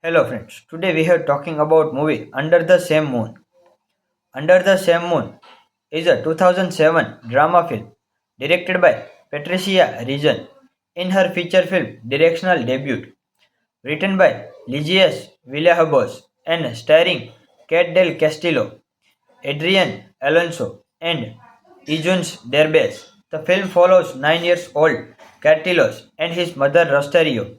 Hello friends. Today we are talking about movie Under the Same Moon. Under the Same Moon is a 2007 drama film directed by Patricia Reason in her feature film directional debut, written by Ligias Villalobos and starring Kate del Castillo, Adrian Alonso, and Ijuns Derbez. The film follows 9 years old Cartilos and his mother Rosario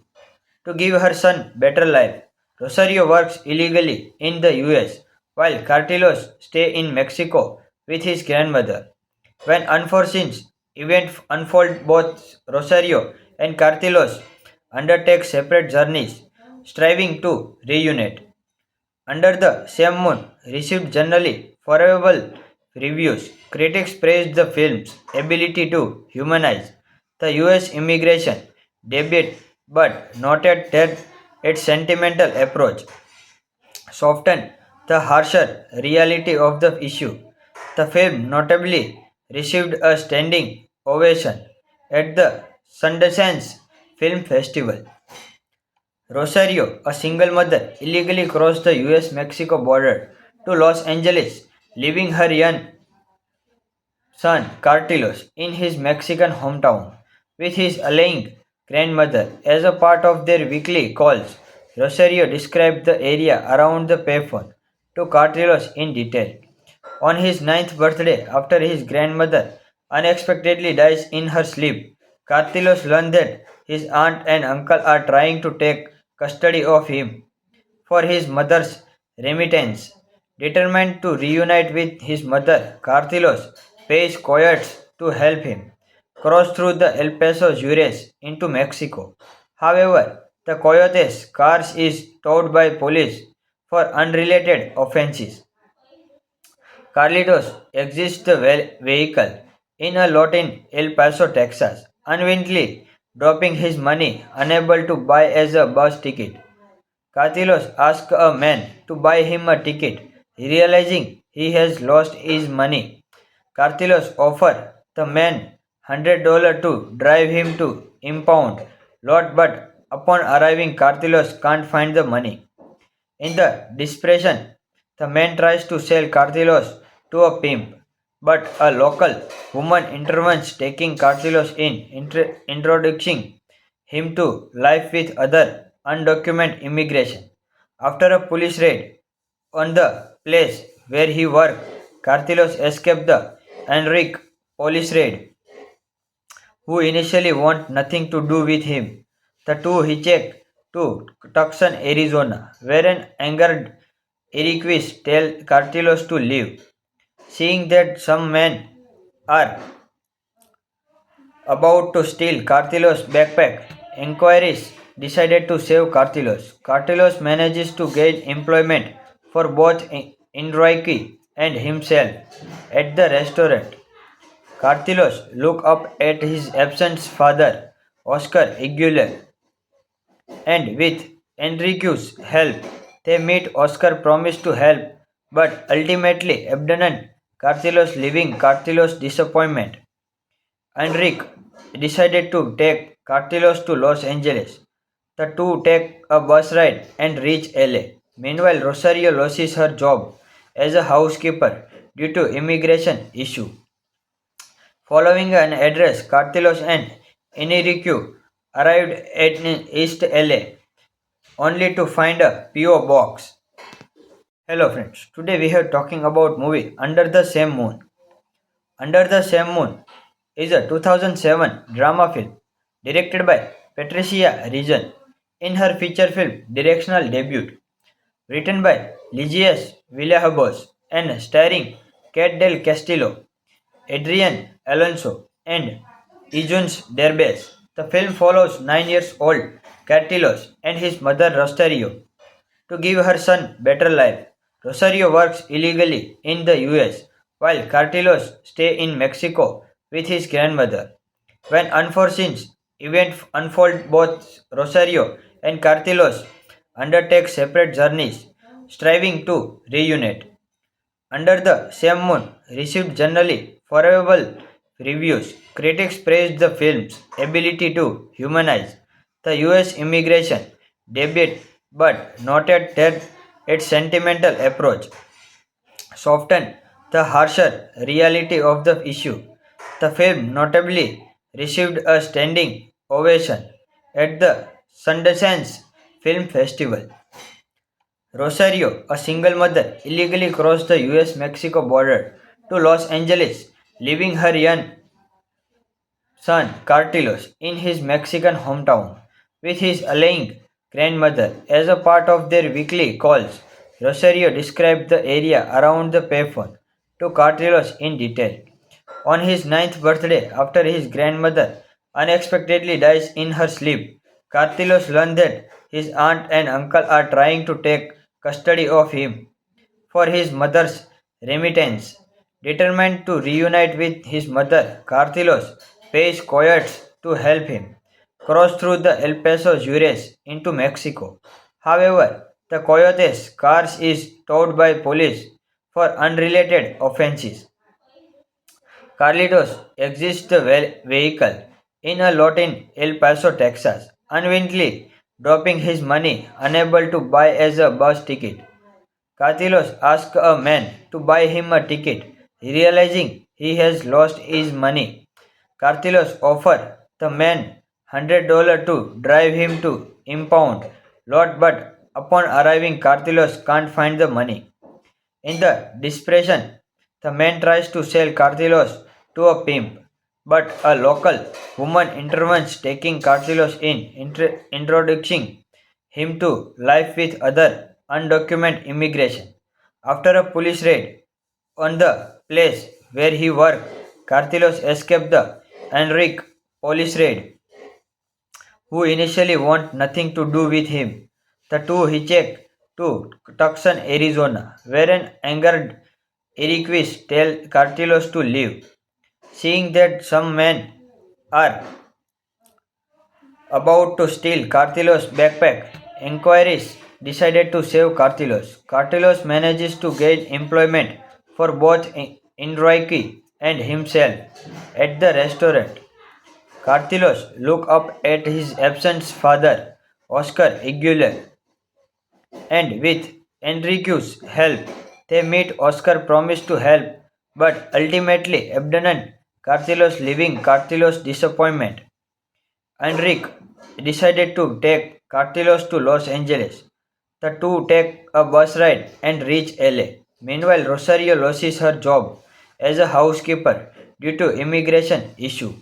to give her son better life. Rosario works illegally in the US while Cartilos stay in Mexico with his grandmother. When unforeseen events unfold, both Rosario and Cartilos undertake separate journeys, striving to reunite. Under the Same Moon received generally favorable reviews. Critics praised the film's ability to humanize the US immigration debate but noted that its sentimental approach softened the harsher reality of the issue. The film notably received a standing ovation at the Sundance Film Festival. Rosario, a single mother, illegally crossed the US Mexico border to Los Angeles, leaving her young son Cartilos in his Mexican hometown with his ailing grandmother. As a part of their weekly calls, Rosario described the area around the payphone to Cartilos in detail. On his ninth birthday, after his grandmother unexpectedly dies in her sleep, Cartilos learns that his aunt and uncle are trying to take custody of him for his mother's remittance. Determined to reunite with his mother, Cartilos pays coyotes to help him cross through the El Paso Juarez into Mexico. However, the coyotes' car is towed by police for unrelated offenses. Carlitos exits the vehicle in a lot in El Paso, Texas, unwittingly dropping his money, unable to buy as a bus ticket. Carlitos asks a man to buy him a ticket. Realizing he has lost his money, Carlitos offers the man $100 to drive him to impound lot, but upon arriving, Carlitos can't find the money. In the desperation, the man tries to sell Cartilos to a pimp, but a local woman intervenes, taking Cartilos in, introducing him to life with other undocumented immigration. After a police raid on the place where he worked, Cartilos escaped the Enrique police raid, who initially want nothing to do with him. The two hitchhiked to Tucson, Arizona, where an angered Eriquis tell Cartilos to leave. Seeing that some men are about to steal Cartilos' backpack, inquiries decided to save Cartilos. Cartilos manages to gain employment for both Enrique and himself at the restaurant. Cartilos look up at his absent father, Oscar Aguilar, and with Enrique's help, they meet. Oscar promised to help, but ultimately abandoned Cartilos, leaving Cartilos' disappointment. Enrique decided to take Cartilos to Los Angeles. The two take a bus ride and reach LA. Meanwhile, Rosario loses her job as a housekeeper due to immigration issue. Following an address, Cartilos and Enrique arrived at East LA only to find a PO box. Hello friends, today we are talking about movie Under the Same Moon. Under the Same Moon is a 2007 drama film directed by Patricia Reason in her feature film directional debut, written by Ligias Villalobos and starring Kate del Castillo, Adrian Alonso, and Ijuns Derbez. The film follows 9 years old Cartilos and his mother Rosario to give her son better life. Rosario works illegally in the US while Cartilos stay in Mexico with his grandmother. When unforeseen events unfold, both Rosario and Cartilos undertake separate journeys, striving to reunite. Under the Same Moon received generally favorable reviews. Critics praised the film's ability to humanize the US immigration debate but noted that its sentimental approach softened the harsher reality of the issue. The film notably received a standing ovation at the Sundance Film Festival. Rosario, a single mother, illegally crossed the US Mexico border to Los Angeles, leaving her young son Cartilos in his Mexican hometown with his ailing grandmother. As a part of their weekly calls, Rosario described the area around the payphone to Cartilos in detail. On his ninth birthday, after his grandmother unexpectedly dies in her sleep, Cartilos learned that his aunt and uncle are trying to take custody of him for his mother's remittance. Determined to reunite with his mother, Cartilos pays coyotes to help him cross through the El Paso Juarez into Mexico. However, the coyotes' cars is towed by police for unrelated offenses. Carlitos exits the vehicle in a lot in El Paso, Texas, unwittingly dropping his money, unable to buy as a bus ticket. Carlitos asks a man to buy him a ticket, realizing he has lost his money. Carlitos offers the man $100 to drive him to impound lot, but upon arriving, Carlitos can't find the money. In the desperation, the man tries to sell Cartilos to a pimp, but a local woman intervenes, taking Cartilos in, introducing him to life with other undocumented immigration. After a police raid on the place where he worked, Cartilos escaped the Enrique police raid, who initially want nothing to do with him. The two hitchhiked to Tucson, Arizona, where an angered Eriquis tell Cartilos to leave. Seeing that some men are about to steal Cartilos' backpack, inquiries decided to save Cartilos. Cartilos manages to gain employment for both Enrique and himself at the restaurant. Cartilos look up at his absent father, Oscar Aguilar, and with Enrique's help, they meet. Oscar promised to help, but ultimately abandoned Cartilos, leaving Cartilos' disappointment. Enrique decided to take Cartilos to Los Angeles. The two take a bus ride and reach LA. Meanwhile, Rosario loses her job as a housekeeper due to immigration issue.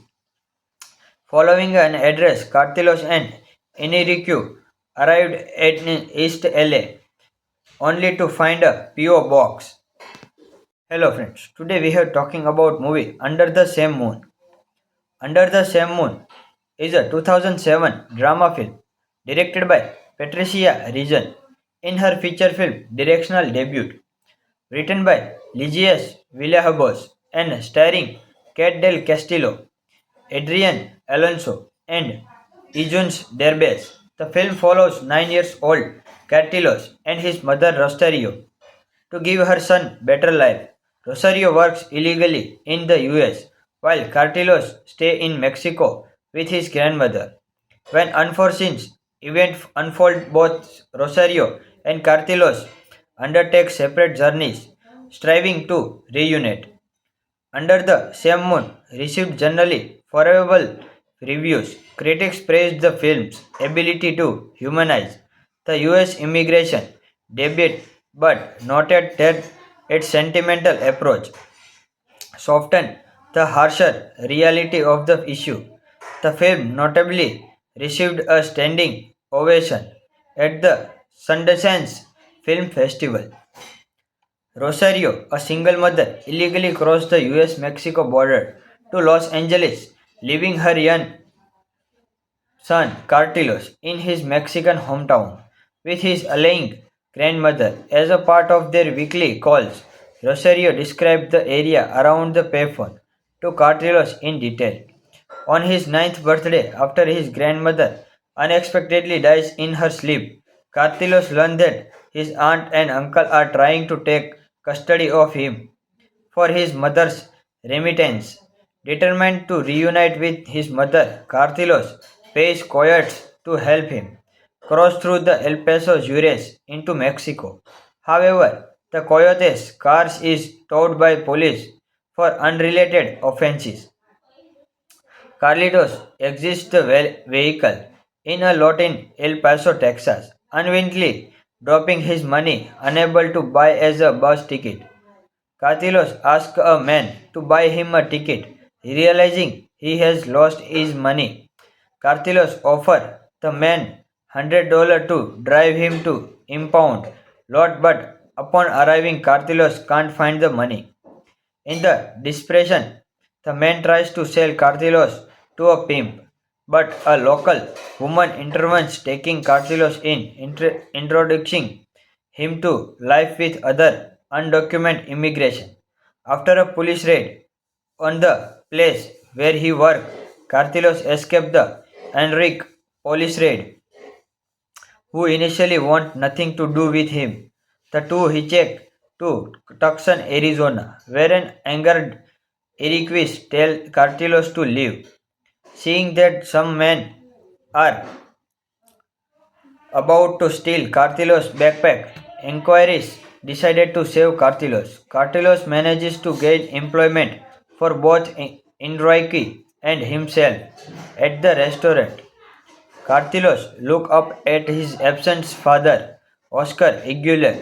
Following an address, Cartilos and Enrique arrived at East LA only to find a PO box. Hello friends, today we are talking about movie Under the Same Moon. Under the Same Moon is a 2007 drama film directed by Patricia Reason in her feature film directional debut, written by Ligias Villalobos and starring Kat Del Castillo, Adrian Alonso, and Ijuns Derbez. The film follows 9 years old Cartilos and his mother Rosario to give her son better life. Rosario works illegally in the US while Cartilos stay in Mexico with his grandmother. When unforeseen events unfold, both Rosario and Cartilos undertake separate journeys, striving to reunite. Under the Same Moon received generally favorable reviews. Critics praised the film's ability to humanize the US immigration debate but noted that its sentimental approach softened the harsher reality of the issue. The film notably received a standing ovation at the Sundance Film Festival. Rosario, a single mother, illegally crossed the US Mexico border to Los Angeles, leaving her young son Cartilos in his Mexican hometown with his ailing grandmother. As a part of their weekly calls, Rosario described the area around the payphone to Cartilos in detail. On his ninth birthday, after his grandmother unexpectedly dies in her sleep, Cartilos learned that his aunt and uncle are trying to take custody of him for his mother's remittance. Determined to reunite with his mother, Cartilos pays coyotes to help him crossed through the El Paso Juarez into Mexico. However, the Coyote's car is towed by police for unrelated offenses. Carlitos exits the vehicle in a lot in El Paso, Texas, unwillingly dropping his money, unable to buy as a bus ticket. Carlitos asks a man to buy him a ticket, realizing he has lost his money. Carlitos offers the man $100 to drive him to impound lot, but upon arriving, Carlitos can't find the money. In the desperation, the man tries to sell Cartilos to a pimp, but a local woman intervenes, taking Cartilos in, introducing him to life with other undocumented immigration. After a police raid on the place where he worked, Cartilos escaped the Enrique police raid, who initially want nothing to do with him. The two hitchhiked to Tucson, Arizona, where an angered Eriquis tell Cartilos to leave. Seeing that some men are about to steal Cartilos' backpack, inquiries decided to save Cartilos. Cartilos manages to gain employment for both Enrique and himself at the restaurant. Cartilos look up at his absent father, Oscar Aguilar,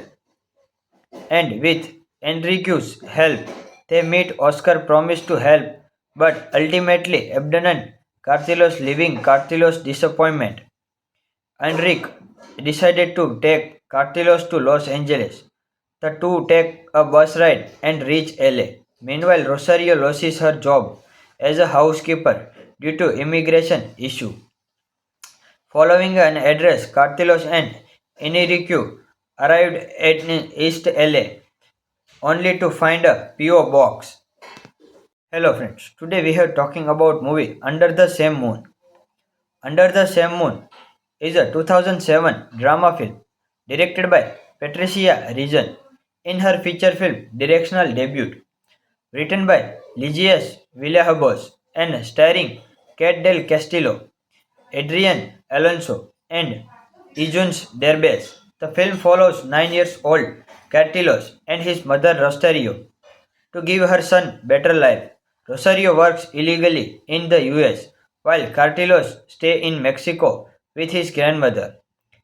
and with Enrique's help, they meet. Oscar promised to help, but ultimately abandoned Cartilos, leaving Cartilos' disappointment. Enrique decided to take Cartilos to Los Angeles. The two take a bus ride and reach LA. Meanwhile, Rosario loses her job as a housekeeper due to immigration issue. Following an address, Cartilos and Enrique arrived at East LA only to find a PO box. Hello friends, today we are talking about movie Under the Same Moon. Under the Same Moon is a 2007 drama film directed by Patricia Reason in her feature film directional debut, written by Ligias Villalobos and starring Kate del Castillo, Adrian Alonso, and Ijuns Derbez. The film follows 9 years old Cartilos and his mother Rosario to give her son better life. Rosario works illegally in the US while Cartilos stay in Mexico with his grandmother.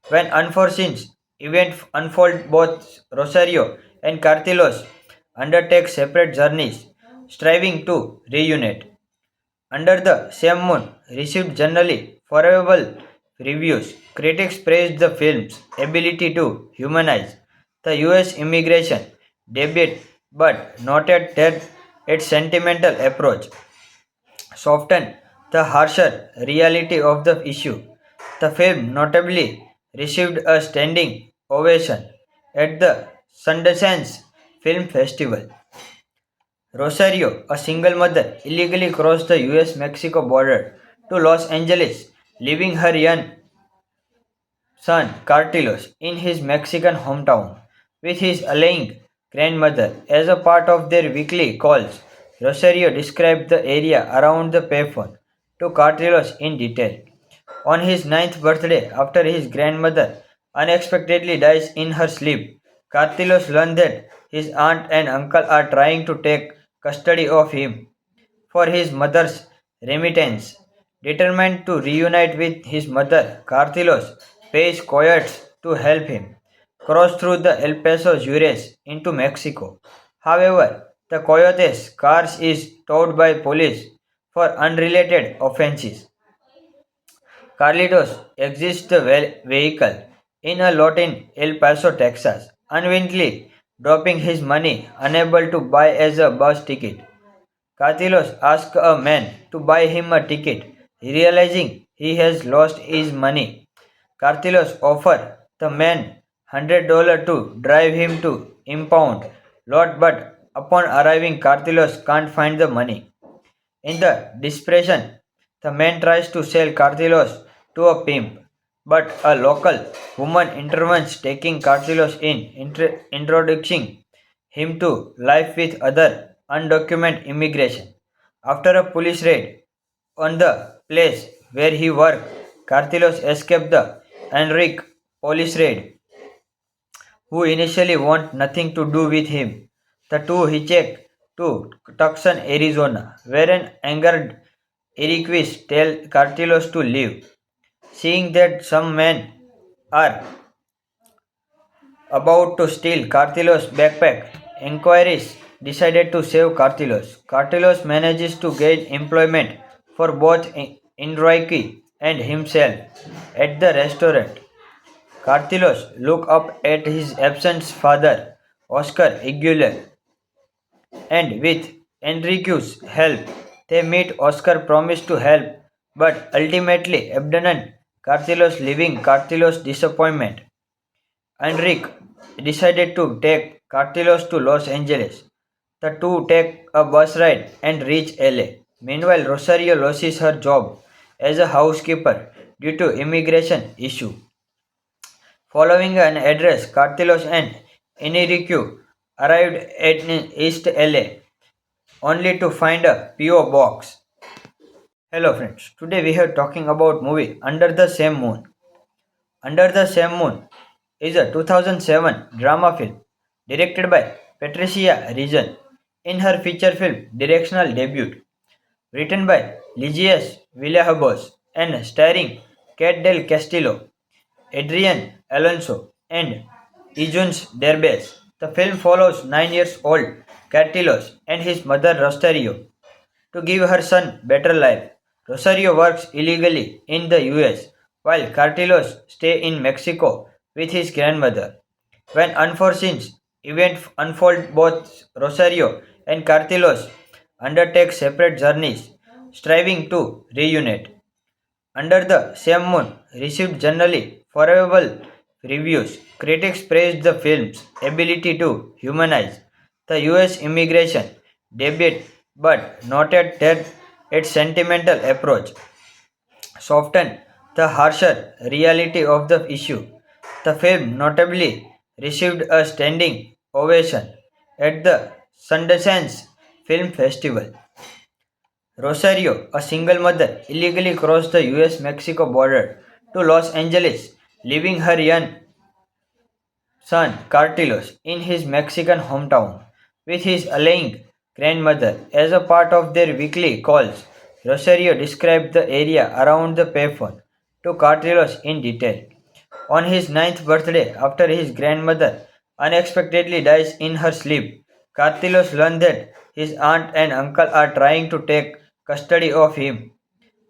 When unforeseen events unfold, both Rosario and Cartilos undertake separate journeys, striving to reunite. Under the Same Moon received generally favorable reviews. Critics praised the film's ability to humanize the US immigration debate but noted that its sentimental approach softened the harsher reality of the issue. The film notably received a standing ovation at the Sundance Film Festival. Rosario, a single mother, illegally crossed the US Mexico border to Los Angeles, leaving her young son Cartilos in his Mexican hometown with his ailing grandmother. As a part of their weekly calls, Rosario described the area around the payphone to Cartilos in detail. On his ninth birthday, after his grandmother unexpectedly dies in her sleep, Cartilos learns that his aunt and uncle are trying to take custody of him for his mother's remittance. Determined to reunite with his mother, Cartilos pays coyotes to help him cross through the El Paso Juarez into Mexico. However, the coyote's car is towed by police for unrelated offenses. Carlitos exits the vehicle in a lot in El Paso, Texas, unwillingly dropping his money, unable to buy as a bus ticket. Carlitos asks a man to buy him a ticket, realizing he has lost his money. Carlitos offers the man $100 to drive him to impound lot, but upon arriving, Carlitos can't find the money. In the desperation, the man tries to sell Cartilos to a pimp, but a local woman intervenes, taking Cartilos in, introducing him to life with other undocumented immigration. After a police raid on the place where he worked, Cartilos escaped the Enrique police raid, who initially want nothing to do with him. The two hitchhiked to Tucson, Arizona, where an angered Enriquez tell Cartilos to leave. Seeing that some men are about to steal Cartilos' backpack, inquiries decided to save Cartilos. Cartilos manages to gain employment for both Enrique and himself at the restaurant. Cartilos look up at his absent father, Oscar Aguilar, and with Enrique's help, they meet. Oscar promised to help, but ultimately abandoned Cartilos, leaving Cartilos' disappointment. Enrique decided to take Cartilos to Los Angeles. The two take a bus ride and reach LA. Meanwhile, Rosario loses her job as a housekeeper due to immigration issue. Following an address, Cartilos and Enrique arrived at East LA only to find a PO box. Hello friends, today we are talking about movie Under the Same Moon. Under the Same Moon is a 2007 drama film directed by Patricia Reason in her feature film directional debut, written by Ligias Villalobos and starring Kate del Castillo, Adrian Alonso, and Eugenio Derbez. The film follows 9 years old Cartilos and his mother Rosario to give her son better life. Rosario works illegally in the US while Cartilos stay in Mexico with his grandmother. When unforeseen events unfold, both Rosario and Cartilos undertake separate journeys, striving to reunite. Under the Same Moon received generally favorable reviews. Critics praised the film's ability to humanize the US immigration debate but noted that its sentimental approach softened the harsher reality of the issue. The film notably received a standing ovation at the Sundance Film Festival. Rosario, a single mother, illegally crossed the US Mexico border to Los Angeles, leaving her young son Cartilos in his Mexican hometown with his ailing grandmother. As a part of their weekly calls, Rosario described the area around the payphone to Cartilos in detail. On his ninth birthday, after his grandmother unexpectedly dies in her sleep, Cartilos learns that his aunt and uncle are trying to take custody of him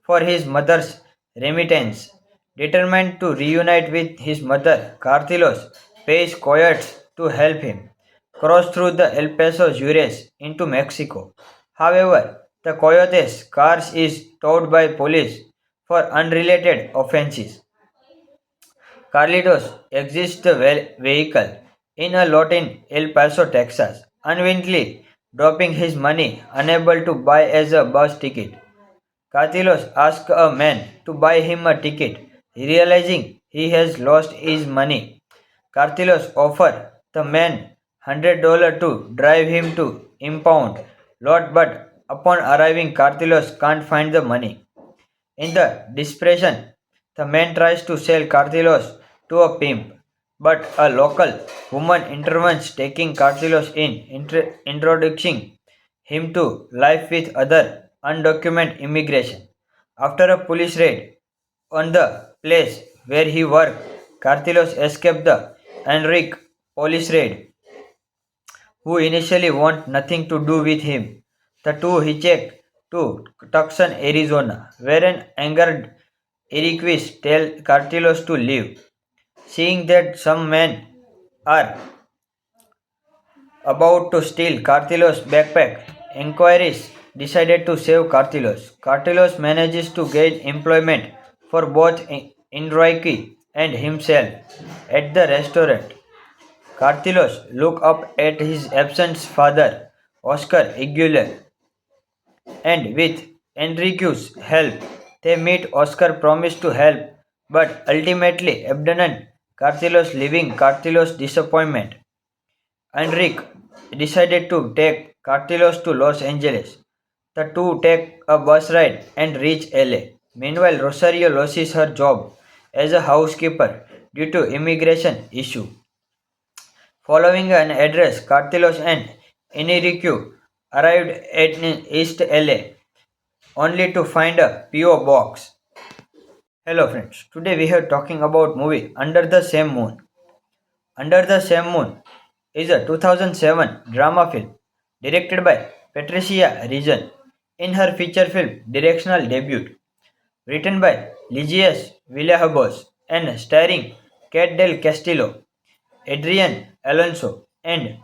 for his mother's remittance. Determined to reunite with his mother, Cartilos pays coyotes to help him cross through the El Paso Juarez into Mexico. However, the coyotes' car is towed by police for unrelated offenses. Carlitos exits the vehicle in a lot in El Paso, Texas, unwittingly dropping his money, unable to buy as a bus ticket. Cartilos asks a man to buy him a ticket, realizing he has lost his money. Cartilos offers the man $100 to drive him to impound lot, but upon arriving, Cartilos can't find the money. In the desperation, the man tries to sell Cartilos to a pimp, but a local woman intervenes, taking Cartilos in, introducing him to life with other undocumented immigration. After a police raid on the place where he worked, Cartilos escaped the Enrique police raid, who initially want nothing to do with him. The two hitchhiked to Tucson, Arizona, where an angered Enriquez tell Cartilos to leave. Seeing that some men are about to steal Cartilos' backpack, inquiries decided to save Cartilos. Cartilos manages to gain employment for both Enrique and himself at the restaurant. Cartilos look up at his absent father, Oscar Aguilar, and with Enrique's help, they meet. Oscar promised to help, but ultimately abandoned Cartilos, leaving Cartilos' disappointment. Enrique decided to take Cartilos to Los Angeles. The two take a bus ride and reach LA. Meanwhile, Rosario loses her job as a housekeeper due to immigration issue. Following an address, Cartilos and Inirique arrived at East LA only to find a PO box. Hello friends, today we are talking about movie Under the Same Moon. Under the Same Moon is a 2007 drama film directed by Patricia Regan in her feature film directional debut, written by Ligias Villalobos and starring Kate del Castillo, Adrian Alonso, and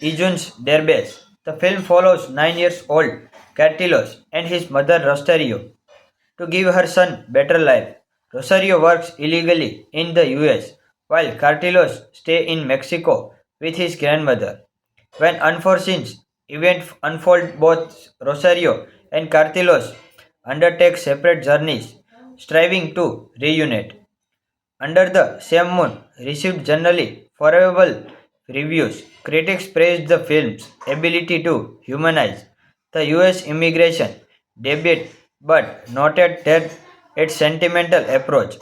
Ijuns Derbez. The film follows 9 years old Cartilos and his mother Rosario to give her son better life. Rosario works illegally in the US while Cartilos stay in Mexico with his grandmother. When unforeseen events unfold, both Rosario and Cartilos undertake separate journeys, striving to reunite. Under the Same Moon received generally favorable reviews. Critics praised the film's ability to humanize the US immigration debate but noted that its sentimental approach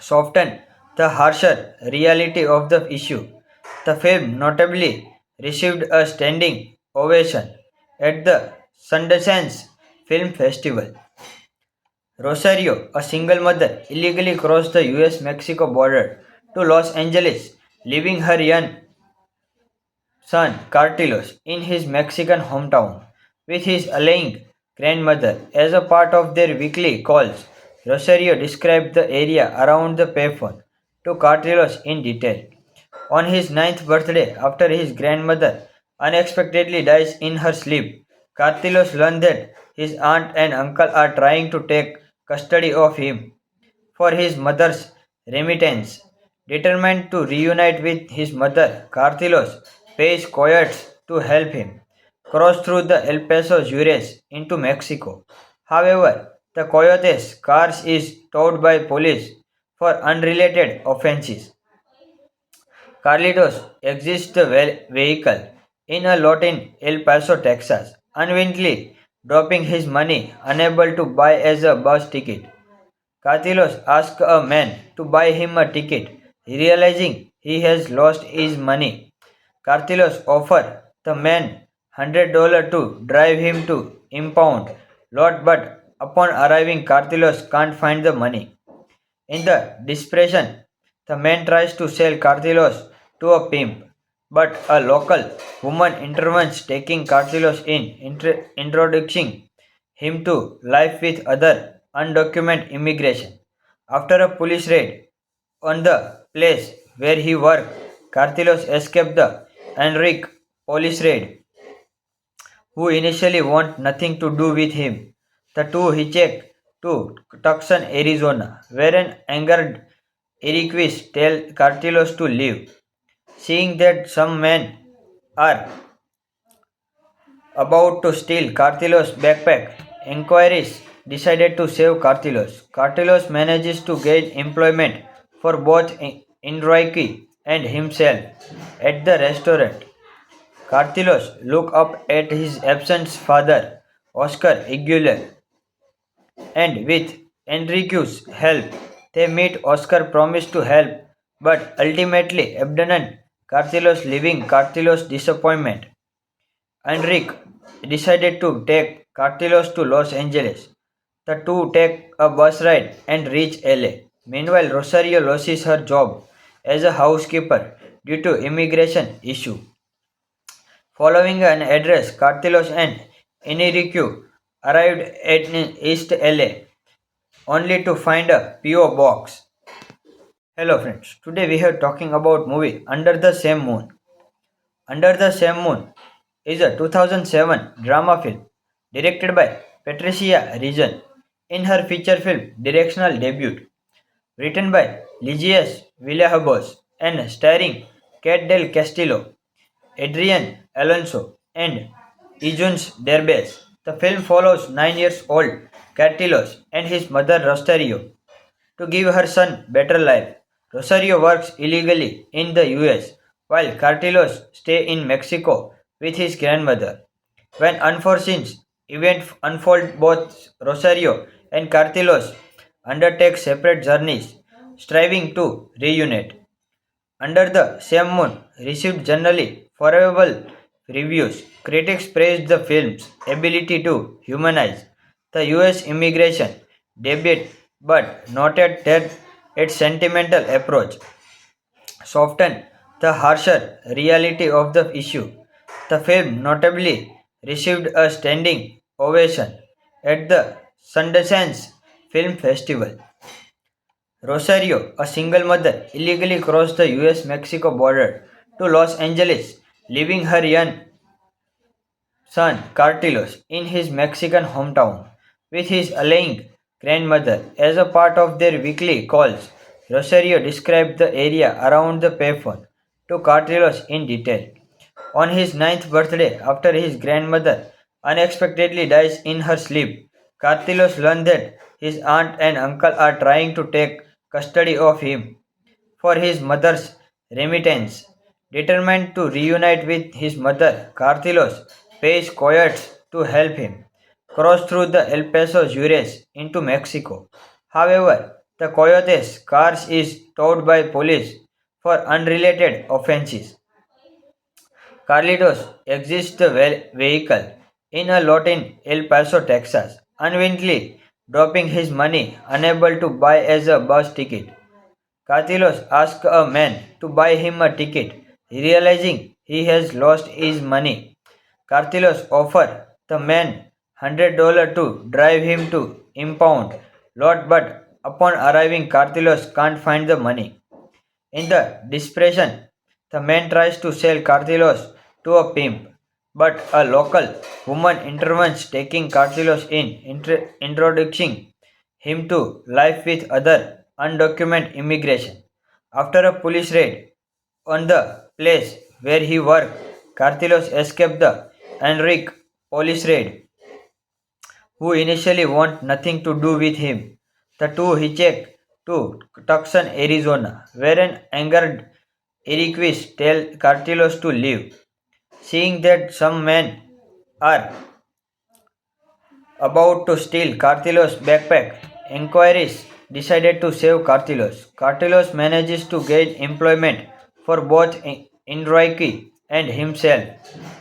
softened the harsher reality of the issue. The film notably received a standing ovation at the Sundance Film Festival. Rosario, a single mother, illegally crossed the US Mexico border to Los Angeles, leaving her young son Cartilos in his Mexican hometown with his ailing grandmother. As a part of their weekly calls, Rosario described the area around the payphone to Cartilos in detail. On his ninth birthday, after his grandmother unexpectedly dies in her sleep, Cartilos learns that his aunt and uncle are trying to take custody of him for his mother's remittance. Determined to reunite with his mother, Cartilos pays coyotes to help him cross through the El Paso Juarez into Mexico. However, the coyotes' car is towed by police for unrelated offenses. Carlitos exits the vehicle in a lot in El Paso, Texas, unwittingly dropping his money, unable to buy as a bus ticket. Carlitos asks a man to buy him a ticket, realizing he has lost his money. Carlitos offers the man $100 to drive him to impound lot, but upon arriving, Carlitos can't find the money. In the desperation, the man tries to sell Cartilos to a pimp, but a local woman intervenes, taking Cartilos in, introducing him to life with other undocumented immigration. After a police raid on the place where he worked, Cartilos escaped the Enrique police raid, who initially want nothing to do with him. The two hitchhiked to Tucson, Arizona, where an angered Eriquis tell Cartilos to leave. Seeing that some men are about to steal Cartilos' backpack, inquiries decided to save Cartilos. Cartilos manages to gain employment for both Enrique and himself at the restaurant. Cartilos look up at his absent father, Oscar Aguilar, and with Enrique's help, they meet. Oscar promised to help, but ultimately abandoned Cartilos, leaving Cartilos' disappointment. Enrique decided to take Cartilos to Los Angeles. The two take a bus ride and reach LA. Meanwhile, Rosario loses her job as a housekeeper due to immigration issue. Following an address, Cartilos and Inirique arrived at East LA only to find a PO box. Hello friends, today we are talking about movie Under the Same Moon. Under the Same Moon is a 2007 drama film directed by Patricia Regan in her feature film directional debut, written by Ligias Villalobos and starring Kate del Castillo, Adrian Alonso, and Ijuns Derbez. The film follows 9 years old Cartilos and his mother Rosario to give her son better life. Rosario works illegally in the US while Cartilos stay in Mexico with his grandmother. When unforeseen events unfold, both Rosario and Cartilos undertake separate journeys, striving to reunite. Under the Same Moon received generally favorable reviews. Critics praised the film's ability to humanize the US immigration debate but noted that its sentimental approach softened the harsher reality of the issue. The film notably received a standing ovation at the Sundance Film Festival. Rosario, a single mother, illegally crossed the US Mexico border to Los Angeles, leaving her young son Cartilos in his Mexican hometown with his ailing grandmother. As a part of their weekly calls, Rosario described the area around the payphone to Cartilos in detail. On his ninth birthday, after his grandmother unexpectedly dies in her sleep, Cartilos learned that his aunt and uncle are trying to take custody of him for his mother's remittance. Determined to reunite with his mother, Cartilos pays coyotes to help him cross through the El Paso Juarez into Mexico. However, the coyotes' car is towed by police for unrelated offenses. Carlitos exits the vehicle in a lot in El Paso, Texas, unwittingly dropping his money, unable to buy as a bus ticket. Carlitos asks a man to buy him a ticket, realizing he has lost his money. Carlitos offers the man $100 to drive him to impound lot, but upon arriving, Carlitos can't find the money. In the desperation, the man tries to sell Cartilos to a pimp, but a local woman intervenes, taking Cartilos in, introducing him to life with other undocumented immigration. After a police raid on the place where he worked, Cartilos escaped the Enrique police raid, who initially want nothing to do with him. The two hitchhiked to Tucson, Arizona, where an angered Eriquis tell Cartilos to leave. Seeing that some men are about to steal Cartilos' backpack, inquiries decided to save Cartilos. Cartilos manages to gain employment for both Enrique and himself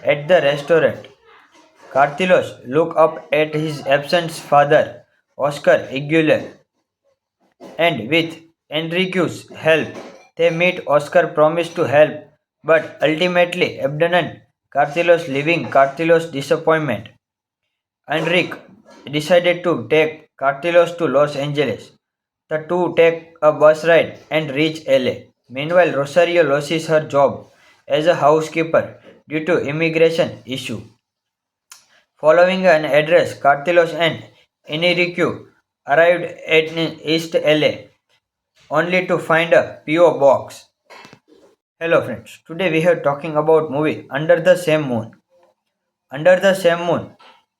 at the restaurant. Cartilos look up at his absent father, Oscar Aguilar, and with Enrique's help, they meet. Oscar promised to help, but ultimately abandoned Cartilos, leaving Cartilos' disappointment. Enrique decided to take Cartilos to Los Angeles. The two take a bus ride and reach LA. Meanwhile, Rosario loses her job as a housekeeper due to immigration issue. Following an address, Cartilos and Enrique arrived at East LA only to find a PO box. Hello friends, today we are talking about movie Under the Same Moon. Under the Same Moon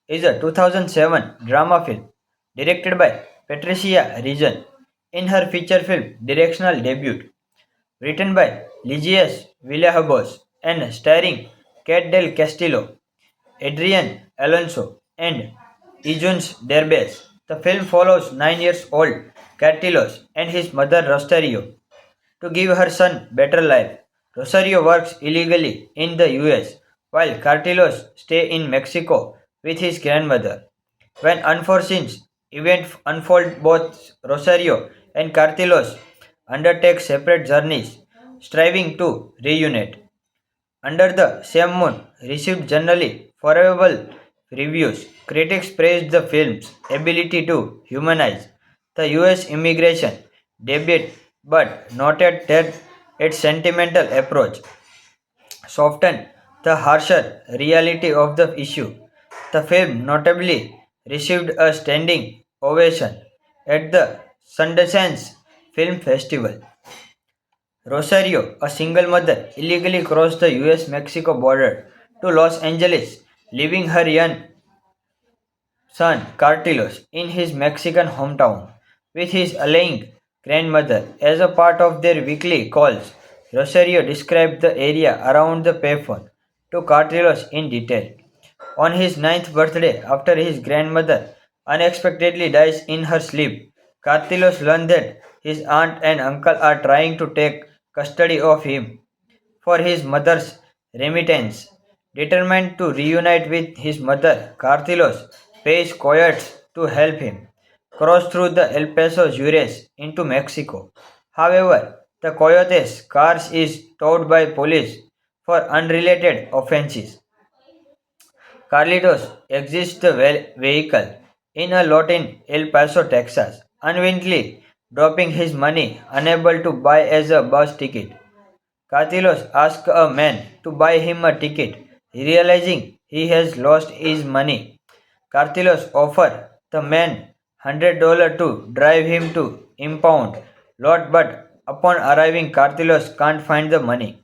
is a 2007 drama film directed by Patricia Regan in her feature film directional debut, written by Ligias Villalobos and starring Kate del Castillo, Adrian Alonso, and Eugenio Derbez. The film follows 9 years old Cartilos and his mother Rosario to give her son better life. Rosario works illegally in the US while Cartilos stay in Mexico with his grandmother. When unforeseen events unfold, both Rosario and Cartilos undertake separate journeys, striving to reunite. Under the Same Moon received generally favorable reviews. Critics praised the film's ability to humanize the US immigration debate but noted that its sentimental approach softened the harsher reality of the issue. The film notably received a standing ovation at the Sundance Film Festival. Rosario, a single mother, illegally crossed the US Mexico border to Los Angeles, leaving her young son Cartilos in his Mexican hometown with his ailing grandmother. As a part of their weekly calls, Rosario described the area around the payphone to Cartilos in detail. On his ninth birthday, after his grandmother unexpectedly dies in her sleep, Cartilos learned that his aunt and uncle are trying to take custody of him for his mother's remittance. Determined to reunite with his mother, Cartilos pays coyotes to help him cross through the El Paso Juarez into Mexico. However, the coyotes' cars is towed by police for unrelated offenses. Carlitos exits the vehicle in a lot in El Paso, Texas, unwittingly dropping his money, unable to buy as a bus ticket. Carlitos asks a man to buy him a ticket, realizing he has lost his money. Carlitos offers the man $100 to drive him to impound lot, but upon arriving, Carlitos can't find the money.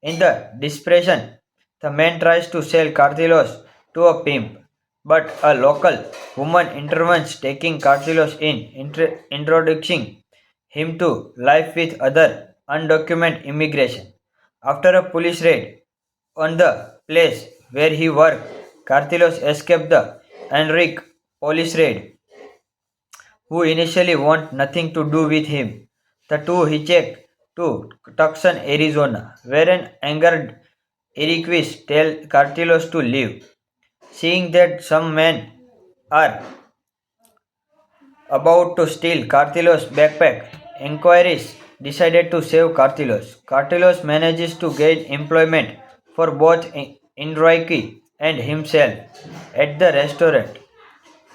In the desperation, the man tries to sell Cartilos to a pimp, but a local woman intervenes, taking Cartilos in, introducing him to life with other undocumented immigration. After a police raid on the place where he worked, Cartilos escaped the Enrique police raid, who initially want nothing to do with him. The two hitchhiked to Tucson, Arizona, where an angered Eriquis tell Cartilos to leave. Seeing that some men are about to steal Cartilos' backpack, inquiries decided to save Cartilos. Cartilos manages to gain employment for both Enrique and himself at the restaurant.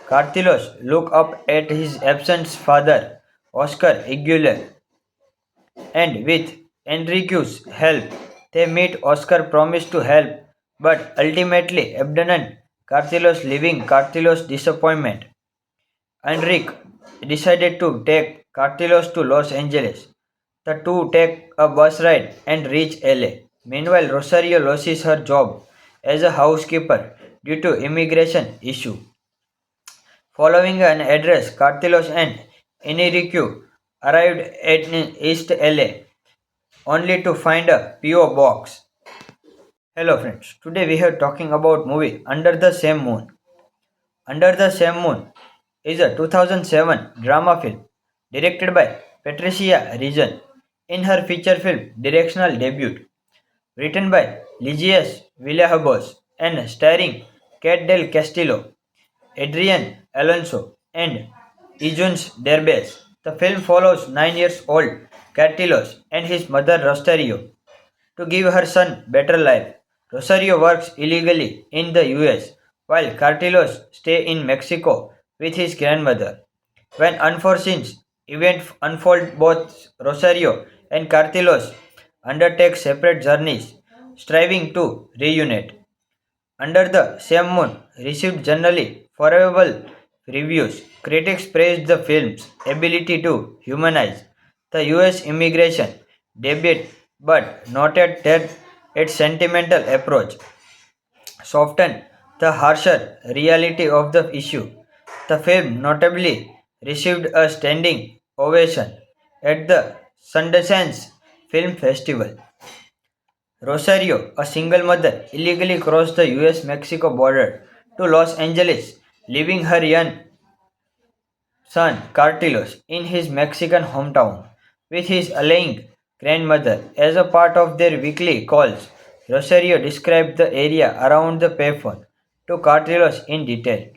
Cartilos look up at his absent father, Oscar Aguilar, and with Enrique's help, they meet. Oscar promised to help, but ultimately abandoned Cartilos, leaving Cartilos' disappointment. Enrique decided to take Cartilos to Los Angeles. The two take a bus ride and reach LA. Meanwhile, Rosario loses her job as a housekeeper due to immigration issue. Following an address, Cartilos and Enrique arrived at East LA only to find a PO box. Hello friends, today we are talking about movie Under the Same Moon. Under the Same Moon is a 2007 drama film directed by Patricia Reason in her feature film directional debut, written by Ligias Villalobos and starring Kate del Castillo, Adrian Alonso, and Ijuns Derbez. The film follows 9 years old Cartilos and his mother Rosario to give her son better life. Rosario works illegally in the US while Cartilos stay in Mexico with his grandmother. When unforeseen events unfold, both Rosario and Cartilos undertake separate journeys, striving to reunite. Under the Same Moon received generally favorable reviews. Critics praised the film's ability to humanize the US immigration debate but noted that its sentimental approach softened the harsher reality of the issue. The film notably received a standing ovation at the Sundance Film Festival. Rosario, a single mother, illegally crossed the US Mexico border to Los Angeles, leaving her young son Cartilos in his Mexican hometown with his ailing grandmother. As a part of their weekly calls, Rosario described the area around the payphone to Cartilos in detail.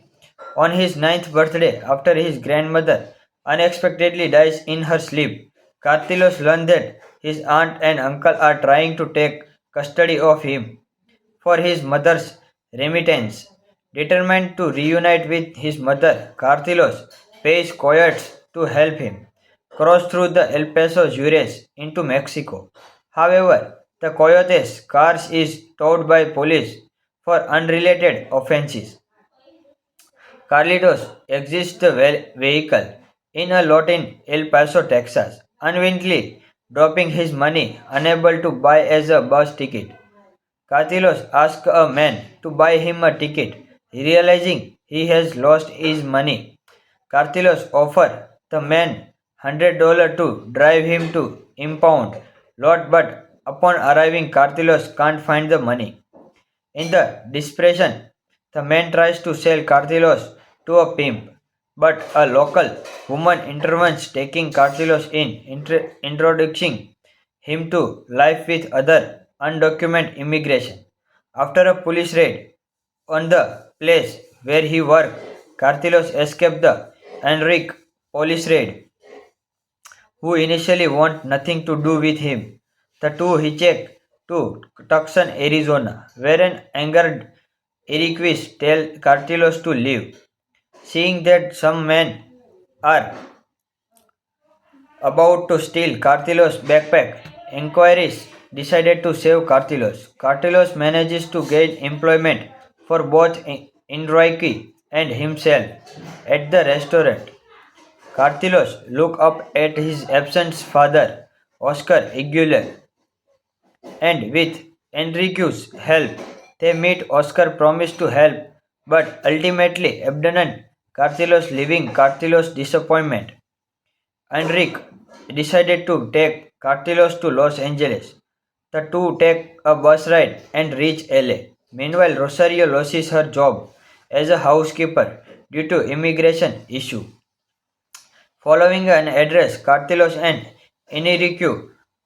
On his ninth birthday, after his grandmother unexpectedly dies in her sleep, Cartilos learns that his aunt and uncle are trying to take custody of him for his mother's remittance. Determined to reunite with his mother, Cartilos pays coyotes to help him cross through the El Paso Juarez into Mexico. However, the coyotes' cars is towed by police for unrelated offenses. Carlitos exits the vehicle in a lot in El Paso, Texas, unwittingly dropping his money, unable to buy as a bus ticket. Cartilos asks a man to buy him a ticket, realizing he has lost his money. Cartilos offers the man $100 to drive him to impound lot, but upon arriving, Cartilos can't find the money. In the desperation, the man tries to sell Cartilos to a pimp, but a local woman intervenes, taking Cartilos in, introducing him to life with other undocumented immigration. After a police raid on the place where he worked, Cartilos escaped the Enrique police raid, who initially want nothing to do with him. The two hitchhiked to Tucson, Arizona, where an angered Enriquez tells Cartilos to leave. Seeing that some men are about to steal Cartilos' backpack, inquiries decided to save Cartilos. Cartilos manages to gain employment for both Enrique and himself at the restaurant. Cartilos look up at his absent father, Oscar Aguilar, and with Enrique's help, they meet. Oscar promised to help, but ultimately abandoned Cartilos, leaving Cartilos' disappointment. Enrique decided to take Cartilos to Los Angeles. The two take a bus ride and reach LA. Meanwhile, Rosario loses her job as a housekeeper due to immigration issue. Following an address, Cartilos and Enrique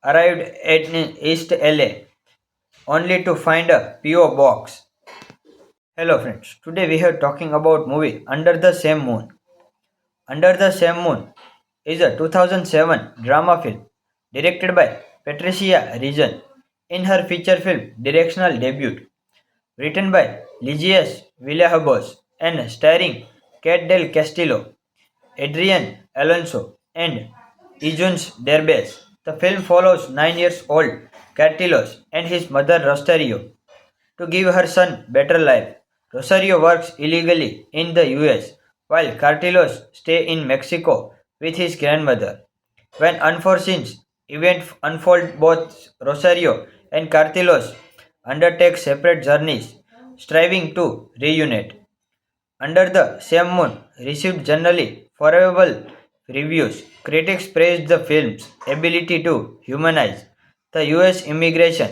arrived at East LA only to find a PO box. Hello friends, today we are talking about movie Under the Same Moon. Under the Same Moon is a 2007 drama film directed by Patricia Reason in her feature film directional debut, written by Ligias Villalobos and starring Kate del Castillo, Adrian Alonso, and Eugenio Derbez. The film follows 9 years old Cartilos and his mother Rosario to give her son better life. Rosario works illegally in the US while Cartilos stay in Mexico with his grandmother. When unforeseen events unfold, both Rosario and Cartilos undertake separate journeys, striving to reunite. Under the Same Moon received generally favorable reviews. Critics praised the film's ability to humanize the US immigration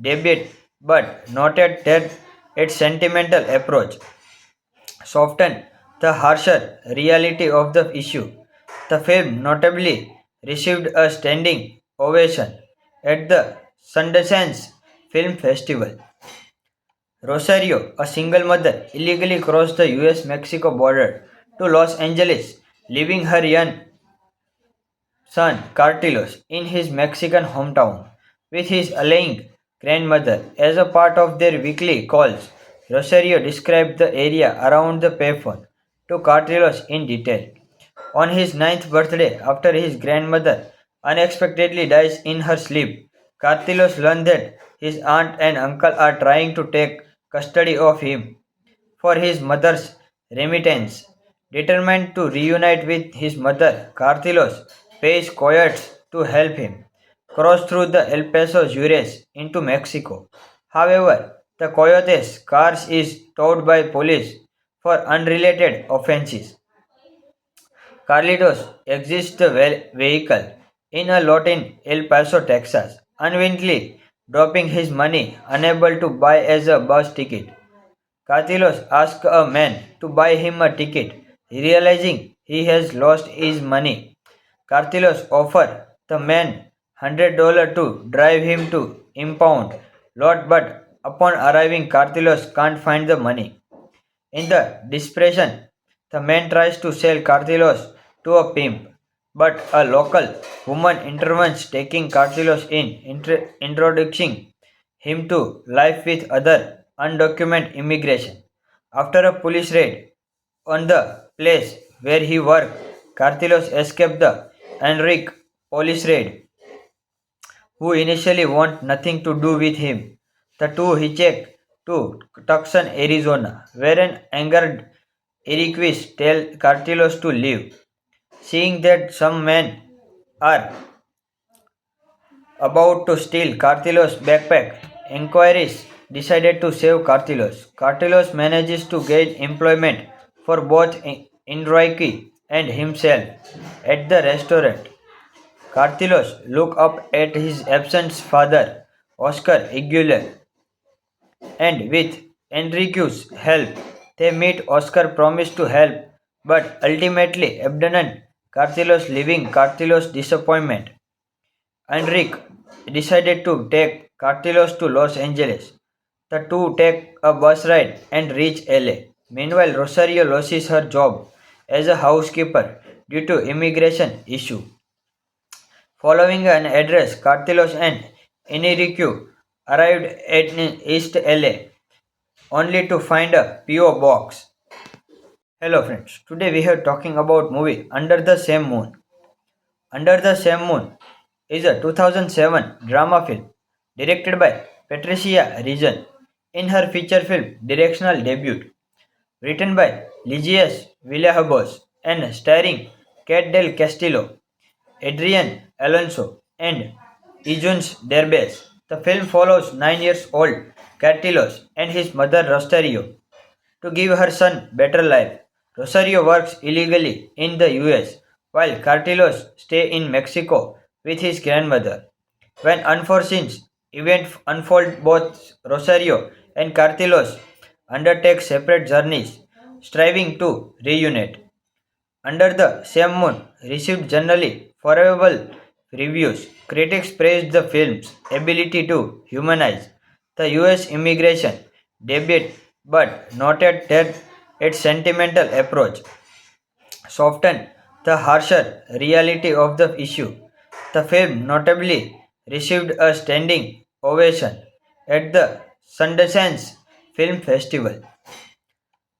debate but noted that its sentimental approach softened the harsher reality of the issue. The film notably received a standing ovation at the Sundance Film Festival. Rosario, a single mother, illegally crossed the US Mexico border to Los Angeles, leaving her young son Cartilos in his Mexican hometown with his ailing grandmother. As a part of their weekly calls, Rosario described the area around the payphone to Cartilos in detail. On his ninth birthday, after his grandmother unexpectedly dies in her sleep, Cartilos learns that his aunt and uncle are trying to take custody of him for his mother's remittance. Determined to reunite with his mother, Cartilos pays coyotes to help him cross through the El Paso Juarez into Mexico. However, the coyotes' car is towed by police for unrelated offenses. Carlitos exits the vehicle in a lot in El Paso, Texas, unwittingly dropping his money, unable to buy as a bus ticket. Cartilos asks a man to buy him a ticket, realizing he has lost his money. Cartilos offers the man $100 to drive him to impound lot, but upon arriving, Cartilos can't find the money. In the desperation, the man tries to sell Cartilos to a pimp, but a local woman intervenes, taking Cartilos in, introducing him to life with other undocumented immigration. After a police raid on the place where he worked, Cartilos escaped the Enrique police raid, who initially want nothing to do with him. The two hitchhiked to Tucson, Arizona, where an angered Enriquez tells Cartilos to leave. Seeing that some men are about to steal Cartilos' backpack, inquiries decided to save Cartilos. Cartilos manages to gain employment for both Enrique and himself at the restaurant. Cartilos look up at his absent father, Oscar Aguilar, and with Enrique's help, they meet. Oscar promised to help, but ultimately abandoned Cartilos, leaving Cartilos' disappointment. Enrique decided to take Cartilos to Los Angeles. The two take a bus ride and reach LA. Meanwhile, Rosario loses her job as a housekeeper due to immigration issue. Following an address, Cartilos and Enrique arrived at East LA only to find a PO box. Hello friends, today we are talking about movie Under the Same Moon. Under the Same Moon is a 2007 drama film directed by Patricia Reason in her feature film directional debut, written by Ligias Villalobos and starring Kate del Castillo, Adrian Alonso, and Eugene Derbez. The film follows 9 years old Cartilos and his mother Rosario to give her son better life. Rosario works illegally in the US while Cartilos stay in Mexico with his grandmother. When unforeseen events unfold, both Rosario and Cartilos undertake separate journeys, striving to reunite. Under the Same Moon received generally favorable reviews. Critics praised the film's ability to humanize the US immigration debate but noted that its sentimental approach softened the harsher reality of the issue. The film notably received a standing ovation at the Sundance Film Festival.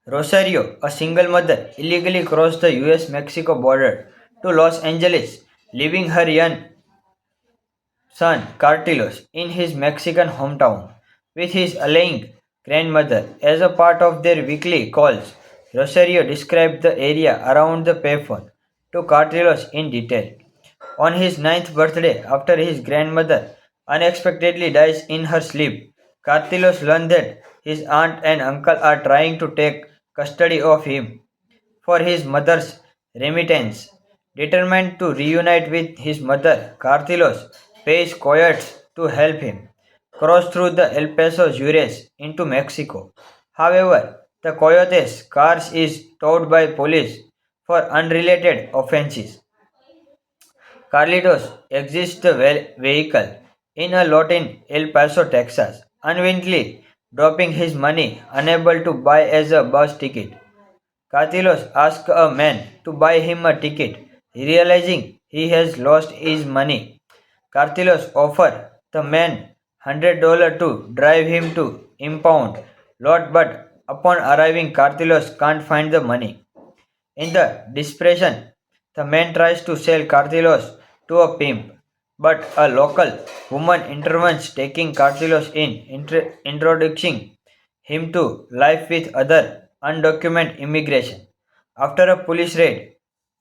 Rosario, a single mother, illegally crossed the US Mexico border to Los Angeles, leaving her young son Cartilos in his Mexican hometown with his ailing grandmother. As a part of their weekly calls, Rosario described the area around the payphone to Cartilos in detail. On his ninth birthday, after his grandmother unexpectedly dies in her sleep, Cartilos learns that his aunt and uncle are trying to take custody of him for his mother's remittance. Determined to reunite with his mother, Cartilos pays coyotes to help him cross through the El Paso Juarez into Mexico. However, the coyotes' car is towed by police for unrelated offenses. Carlitos exits the vehicle in a lot in El Paso, Texas, unwittingly dropping his money, unable to buy as a bus ticket. Carlitos asks a man to buy him a ticket, realizing he has lost his money. Carlitos offers the man $100 to drive him to impound lot, but upon arriving, Carlitos can't find the money. In the desperation, the man tries to sell Cartilos to a pimp, but a local woman intervenes, taking Cartilos in, introducing him to life with other undocumented immigration. After a police raid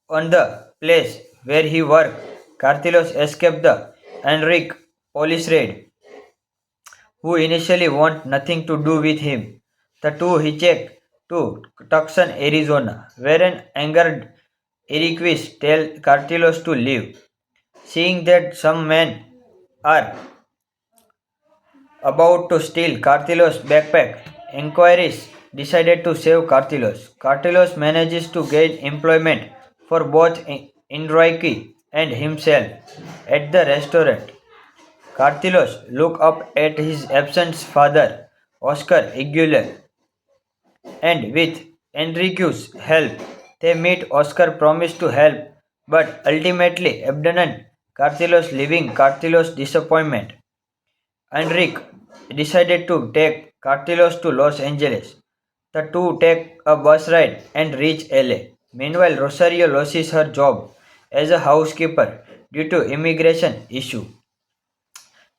on the place where he worked, Cartilos escaped the Enrique police raid, who initially want nothing to do with him. The two hitchhiked to Tucson, Arizona, where an angered Eriquis tell Cartilos to leave. Seeing that some men are about to steal Cartilos' backpack, inquiries decided to save Cartilos. Cartilos manages to gain employment for both Enrique and himself at the restaurant. Cartilos look up at his absent father, Oscar Aguilar, and with Enrique's help, they meet. Oscar promised to help, but ultimately abandoned Cartilos, leaving Cartilos' disappointment. Enrique decided to take Cartilos to Los Angeles. The two take a bus ride and reach LA. Meanwhile, Rosario loses her job as a housekeeper due to immigration issue.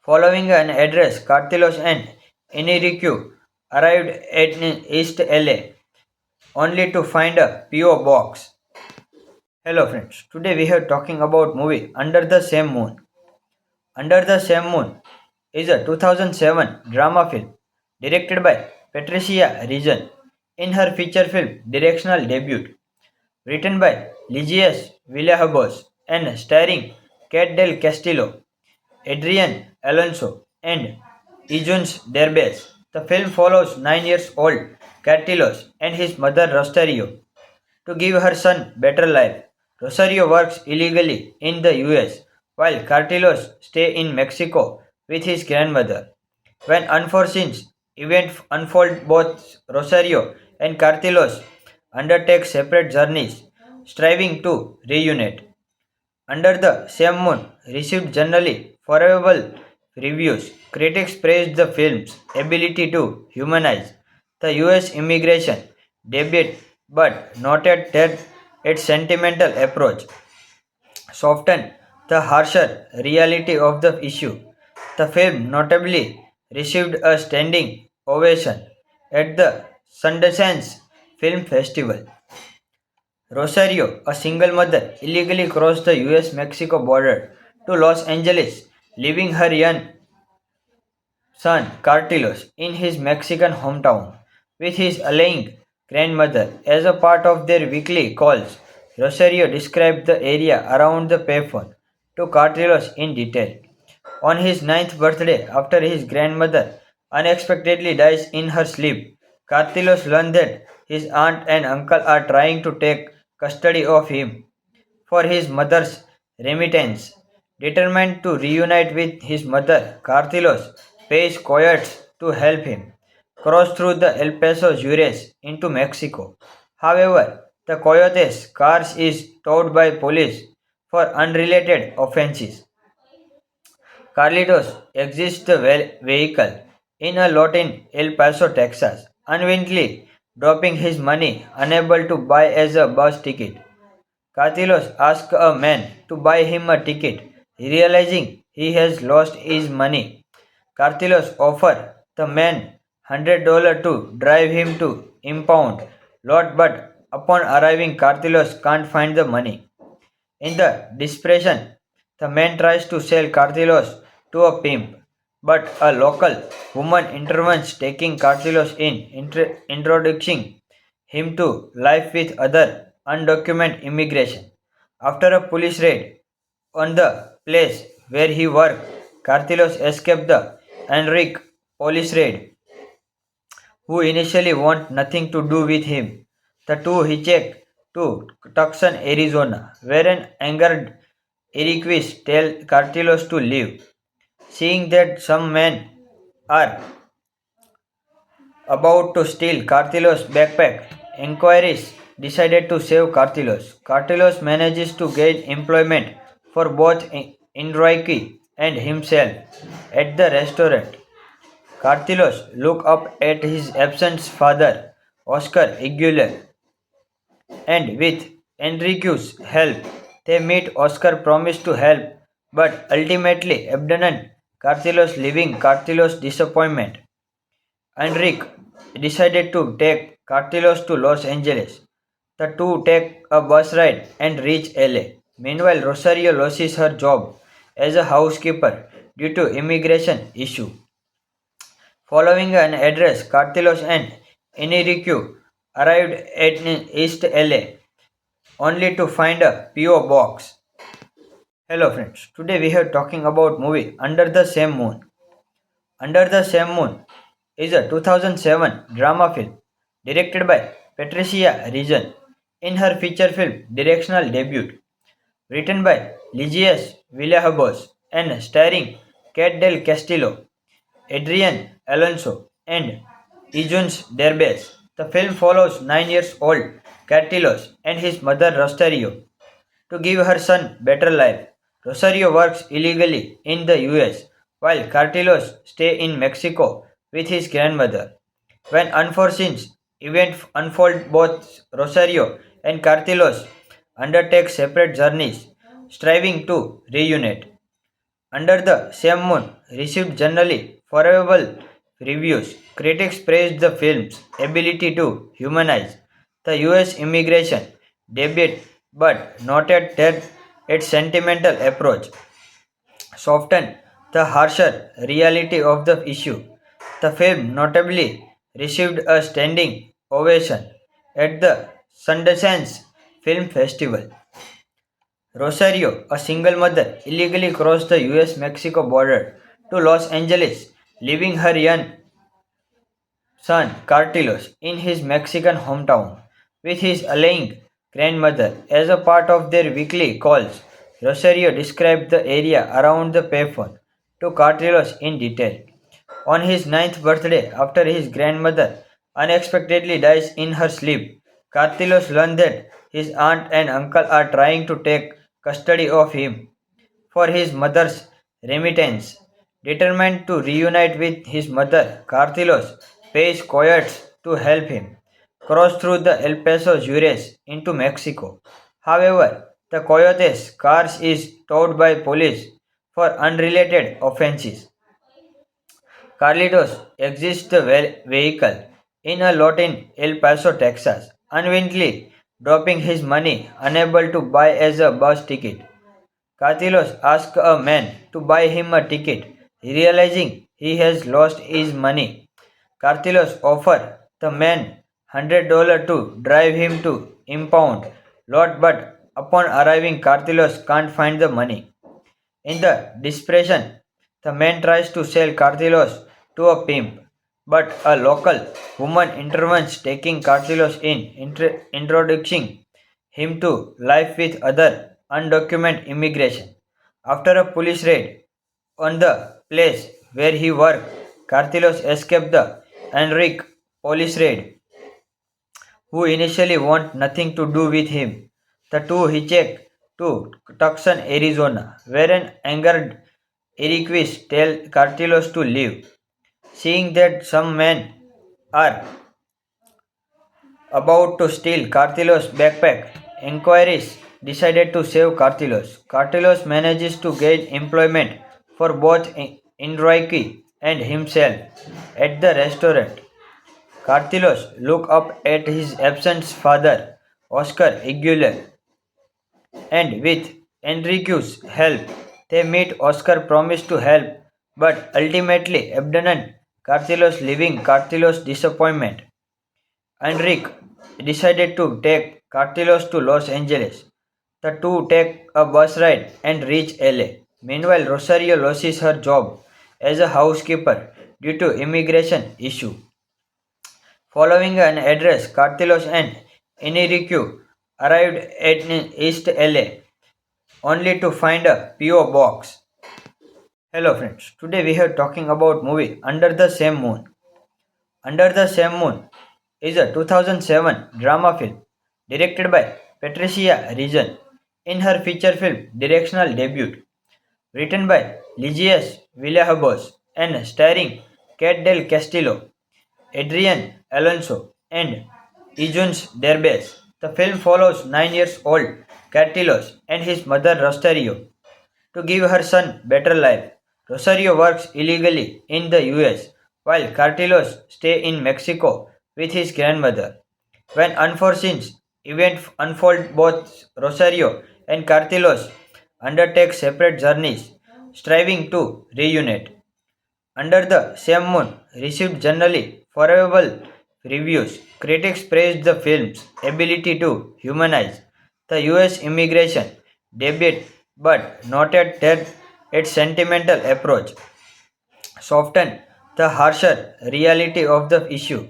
Following an address, Cartilos and Enrique arrived at East LA only to find a PO box. Hello friends, today we are talking about movie Under the Same Moon. Under the Same Moon is a 2007 drama film directed by Patricia Reason in her feature film directional debut, written by Ligias Villalobos and starring Kate del Castillo, Adrian Alonso, and Eugene Derbez. The film follows 9 years old Cartilos and his mother Rosario to give her son better life. Rosario works illegally in the US while Cartilos stay in Mexico with his grandmother. When unforeseen events unfold, both Rosario and Cartilos undertake separate journeys, striving to reunite. Under the Same Moon received generally favorable reviews. Critics praised the film's ability to humanize the US immigration debate but noted that its sentimental approach softened the harsher reality of the issue. The film notably received a standing ovation at the Sundance Film Festival. Rosario, a single mother, illegally crossed the US Mexico border to Los Angeles, leaving her young son Cartilos in his Mexican hometown with his ailing grandmother. As a part of their weekly calls, Rosario described the area around the payphone to Cartilos in detail. On his ninth birthday, after his grandmother unexpectedly dies in her sleep, Cartilos learns that his aunt and uncle are trying to take custody of him for his mother's remittance. Determined to reunite with his mother, Cartilos pays coyotes to help him cross through the El Paso Juarez into Mexico. However, the coyotes' cars is towed by police for unrelated offenses. Carlitos exits the vehicle in a lot in El Paso, Texas, unwittingly dropping his money, unable to buy as a bus ticket. Cartilos asks a man to buy him a ticket, realizing he has lost his money. Cartilos offers the man $100 to drive him to impound lot, but upon arriving, Cartilos can't find the money. In the desperation, the man tries to sell Cartilos to a pimp, but a local woman intervenes, taking Cartilos in, introducing him to life with other undocumented immigration. After a police raid on the place where he worked, Cartilos escaped the Enrique police raid, who initially want nothing to do with him. The two hitchhiked to Tucson, Arizona, where an angered Eriquis tell Cartilos to leave. Seeing that some men are about to steal Cartilos' backpack, inquiries decided to save Cartilos. Cartilos manages to gain employment for both Enrique and himself at the restaurant. Cartilos look up at his absent father, Oscar Aguilar, and with Enrique's help, they meet. Oscar promised to help, but ultimately abandoned Cartilos, leaving Cartilos' disappointment. Enrique decided to take Cartilos to Los Angeles. The two take a bus ride and reach LA. Meanwhile, Rosario loses her job as a housekeeper due to immigration issue. Following an address, Cartilos and Enrique arrived at East LA only to find a PO box. Hello friends, today we are talking about movie Under the Same Moon. Under the Same Moon is a 2007 drama film directed by Patricia Reason in her feature film directional debut, written by Ligias Villalobos and starring Kat Del Castillo, Adrian Alonso, and Ijuns Derbez. The film follows 9 years old Cartilos and his mother Rosario to give her son better life. Rosario works illegally in the US while Cartilos stay in Mexico with his grandmother. When unforeseen events unfold, both Rosario and Cartilos undertake separate journeys, striving to reunite. Under the Same Moon received generally favorable reviews. Critics praised the film's ability to humanize the US immigration debate but noted that its sentimental approach softened the harsher reality of the issue. The film notably received a standing ovation at the Sundance Film Festival. Rosario, a single mother, illegally crossed the US Mexico border to Los Angeles, leaving her young son Cartilos in his Mexican hometown with his ailing grandmother. As a part of their weekly calls, Rosario described the area around the payphone to Cartelos in detail. On his ninth birthday, after his grandmother unexpectedly dies in her sleep, Cartelos learns that his aunt and uncle are trying to take custody of him for his mother's remittance. Determined to reunite with his mother, Cartelos pays coyotes to help him cross through the El Paso Juarez into Mexico. However, the coyotes' cars is towed by police for unrelated offenses. Carlitos exits the vehicle in a lot in El Paso, Texas, unwillingly dropping his money, unable to buy as a bus ticket. Carlitos asks a man to buy him a ticket, realizing he has lost his money. Carlitos offers the man $100 to drive him to impound lot, but upon arriving, Carlitos can't find the money. In the desperation, the man tries to sell Cartilos to a pimp, but a local woman intervenes, taking Cartilos in, introducing him to life with other undocumented immigration. After a police raid on the place where he worked, Cartilos escaped the Enrique police raid, who initially want nothing to do with him. The two hitchhiked to Tucson, Arizona, where an angered Eriquis tell Cartilos to leave. Seeing that some men are about to steal Cartilos' backpack, inquiries decided to save Cartilos. Cartilos manages to gain employment for both Enrique and himself at the restaurant. Cartilos look up at his absent father, Oscar Aguilar, and with Enrique's help, they meet. Oscar promised to help, but ultimately abandoned Cartilos, leaving Cartilos' disappointment. Enrique decided to take Cartilos to Los Angeles. The two take a bus ride and reach LA. Meanwhile, Rosario loses her job as a housekeeper due to immigration issue. Following an address, Cartilos and Enrique arrived at East LA only to find a PO box. Hello friends, today we are talking about movie Under the Same Moon. Under the Same Moon is a 2007 drama film directed by Patricia Reason in her feature film directional debut, written by Ligias Villalobos and starring Kate del Castillo, Adrian Alonso, and Ijuns Derbez. The film follows 9 years old Cartilos and his mother Rosario to give her son better life. Rosario works illegally in the US while Cartilos stay in Mexico with his grandmother. When unforeseen events unfold, both Rosario and Cartilos undertake separate journeys, striving to reunite. Under the Same Moon received generally favorable reviews. Critics praised the film's ability to humanize the US immigration debate but noted that its sentimental approach softened the harsher reality of the issue.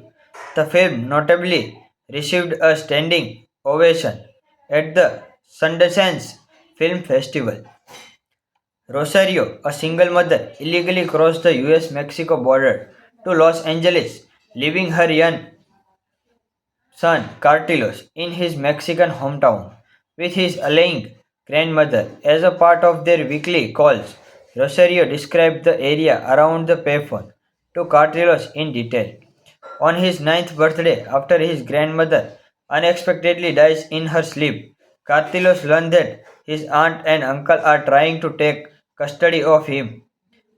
The film notably received a standing ovation at the Sundance Film Festival. Rosario, a single mother, illegally crossed the US Mexico border to Los Angeles, leaving her young son Cartilos in his Mexican hometown with his ailing grandmother. As a part of their weekly calls, Rosario described the area around the payphone to Cartilos in detail. On his ninth birthday, after his grandmother unexpectedly dies in her sleep, Cartilos learns that his aunt and uncle are trying to take custody of him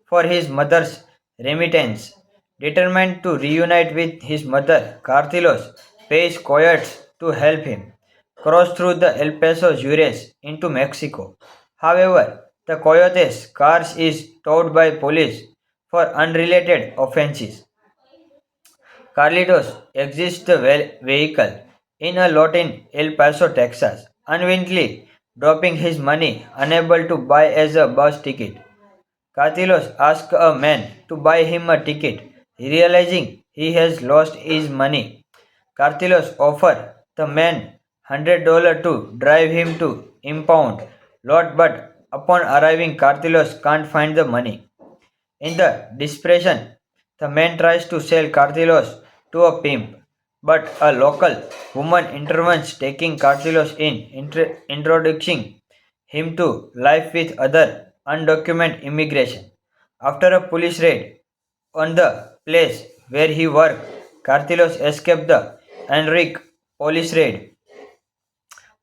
for his mother's remittance. Determined to reunite with his mother, Cartilos pays coyotes to help him cross through the El Paso Juarez into Mexico. However, the coyotes' cars is towed by police for unrelated offenses. Carlitos exits the vehicle in a lot in El Paso, Texas, unwillingly dropping his money, unable to buy as a bus ticket. Carlitos asks a man to buy him a ticket, realizing he has lost his money. Cartilos offers the man $100 to drive him to impound lot, but upon arriving, Cartilos can't find the money. In the desperation, the man tries to sell Cartilos to a pimp, but a local woman intervenes, taking Cartilos in, introducing him to life with other undocumented immigration. After a police raid on the place where he worked, Cartilos escaped the Enrique police raid,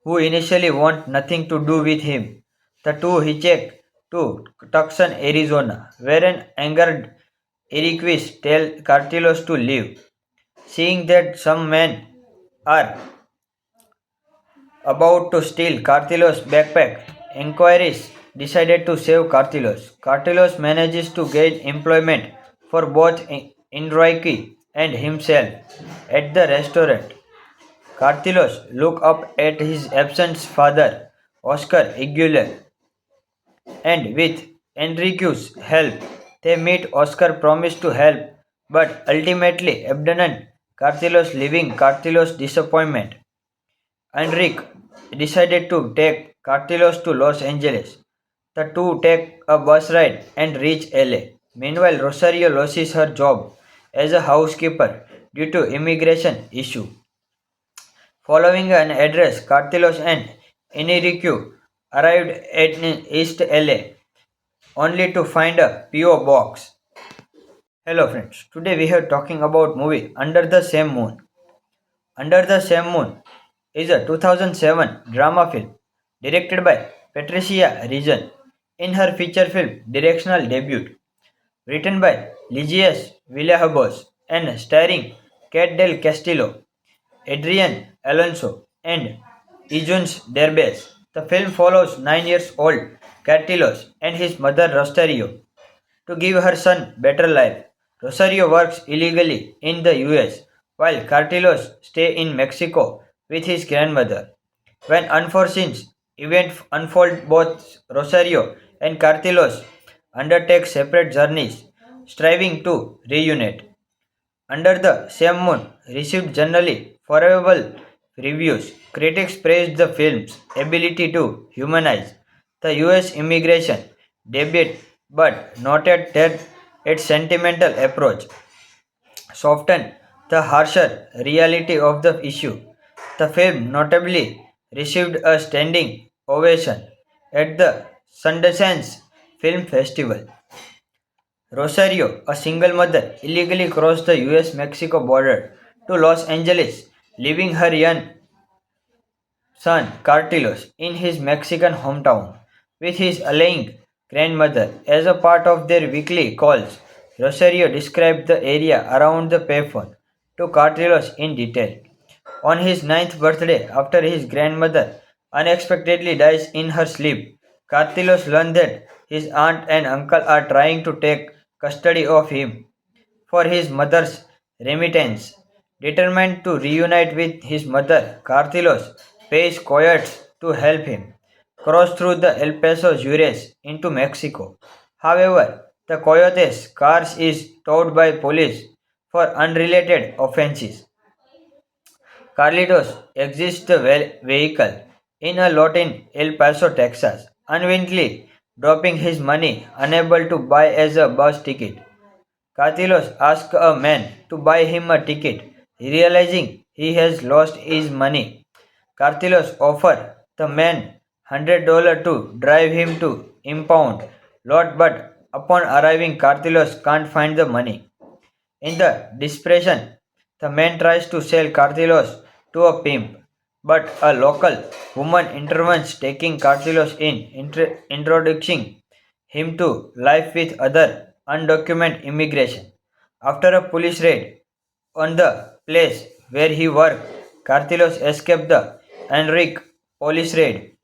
who initially want nothing to do with him. The two hitchhiked to Tucson, Arizona, where an angered Eriquis tell Cartilos to leave. Seeing that some men are about to steal Cartilos' backpack, inquiries decided to save Cartilos. Cartilos manages to gain employment for both Enrique and himself at the restaurant. Cartilos look up at his absent father, Oscar Aguilar, and with Enrique's help, they meet. Oscar promised to help, but ultimately abandoned Cartilos, leaving Cartilos' disappointment. Enrique decided to take Cartilos to Los Angeles. The two take a bus ride and reach LA. Meanwhile, Rosario loses her job as a housekeeper due to immigration issue. Following an address, Cartilos and Enrique arrived at East LA only to find a PO box. Hello friends, today we are talking about movie Under the Same Moon. Under the Same Moon is a 2007 drama film directed by Patricia Reason in her feature film directional debut, written by Ligias Villalobos and starring Kate del Castillo, Adrian Alonso, and Eugenio Derbez. The film follows 9 years old Cartilos and his mother Rosario to give her son better life. Rosario works illegally in the US while Cartilos stay in Mexico with his grandmother. When unforeseen events unfold, both Rosario and Cartilos undertake separate journeys, striving to reunite. Under the Same Moon received generally favorable reviews. Critics praised the film's ability to humanize the US immigration debate but noted that its sentimental approach softened the harsher reality of the issue. The film notably received a standing ovation at the Sundance Film Festival. Rosario, a single mother, illegally crossed the US Mexico border to Los Angeles, leaving her young son Cartilos in his Mexican hometown with his ailing grandmother. As a part of their weekly calls, Rosario described the area around the payphone to Cartilos in detail. On his ninth birthday, after his grandmother unexpectedly dies in her sleep, Cartilos learns that his aunt and uncle are trying to take custody of him for his mother's remittance. Determined to reunite with his mother, Cartilos pays coyotes to help him cross through the El Paso Juarez into Mexico. However, the coyotes' car is towed by police for unrelated offenses. Carlitos exits the vehicle in a lot in El Paso, Texas, unwittingly dropping his money, unable to buy as a bus ticket. Cartilos asks a man to buy him a ticket, realizing he has lost his money. Cartilos offers the man $100 to drive him to impound lot, but upon arriving, Cartilos can't find the money. In the desperation, the man tries to sell Cartilos to a pimp, but a local woman intervenes, taking Cartilos in, introducing him to life with other undocumented immigration. After a police raid on the place where he worked, Cartilos escaped the Enrique police raid,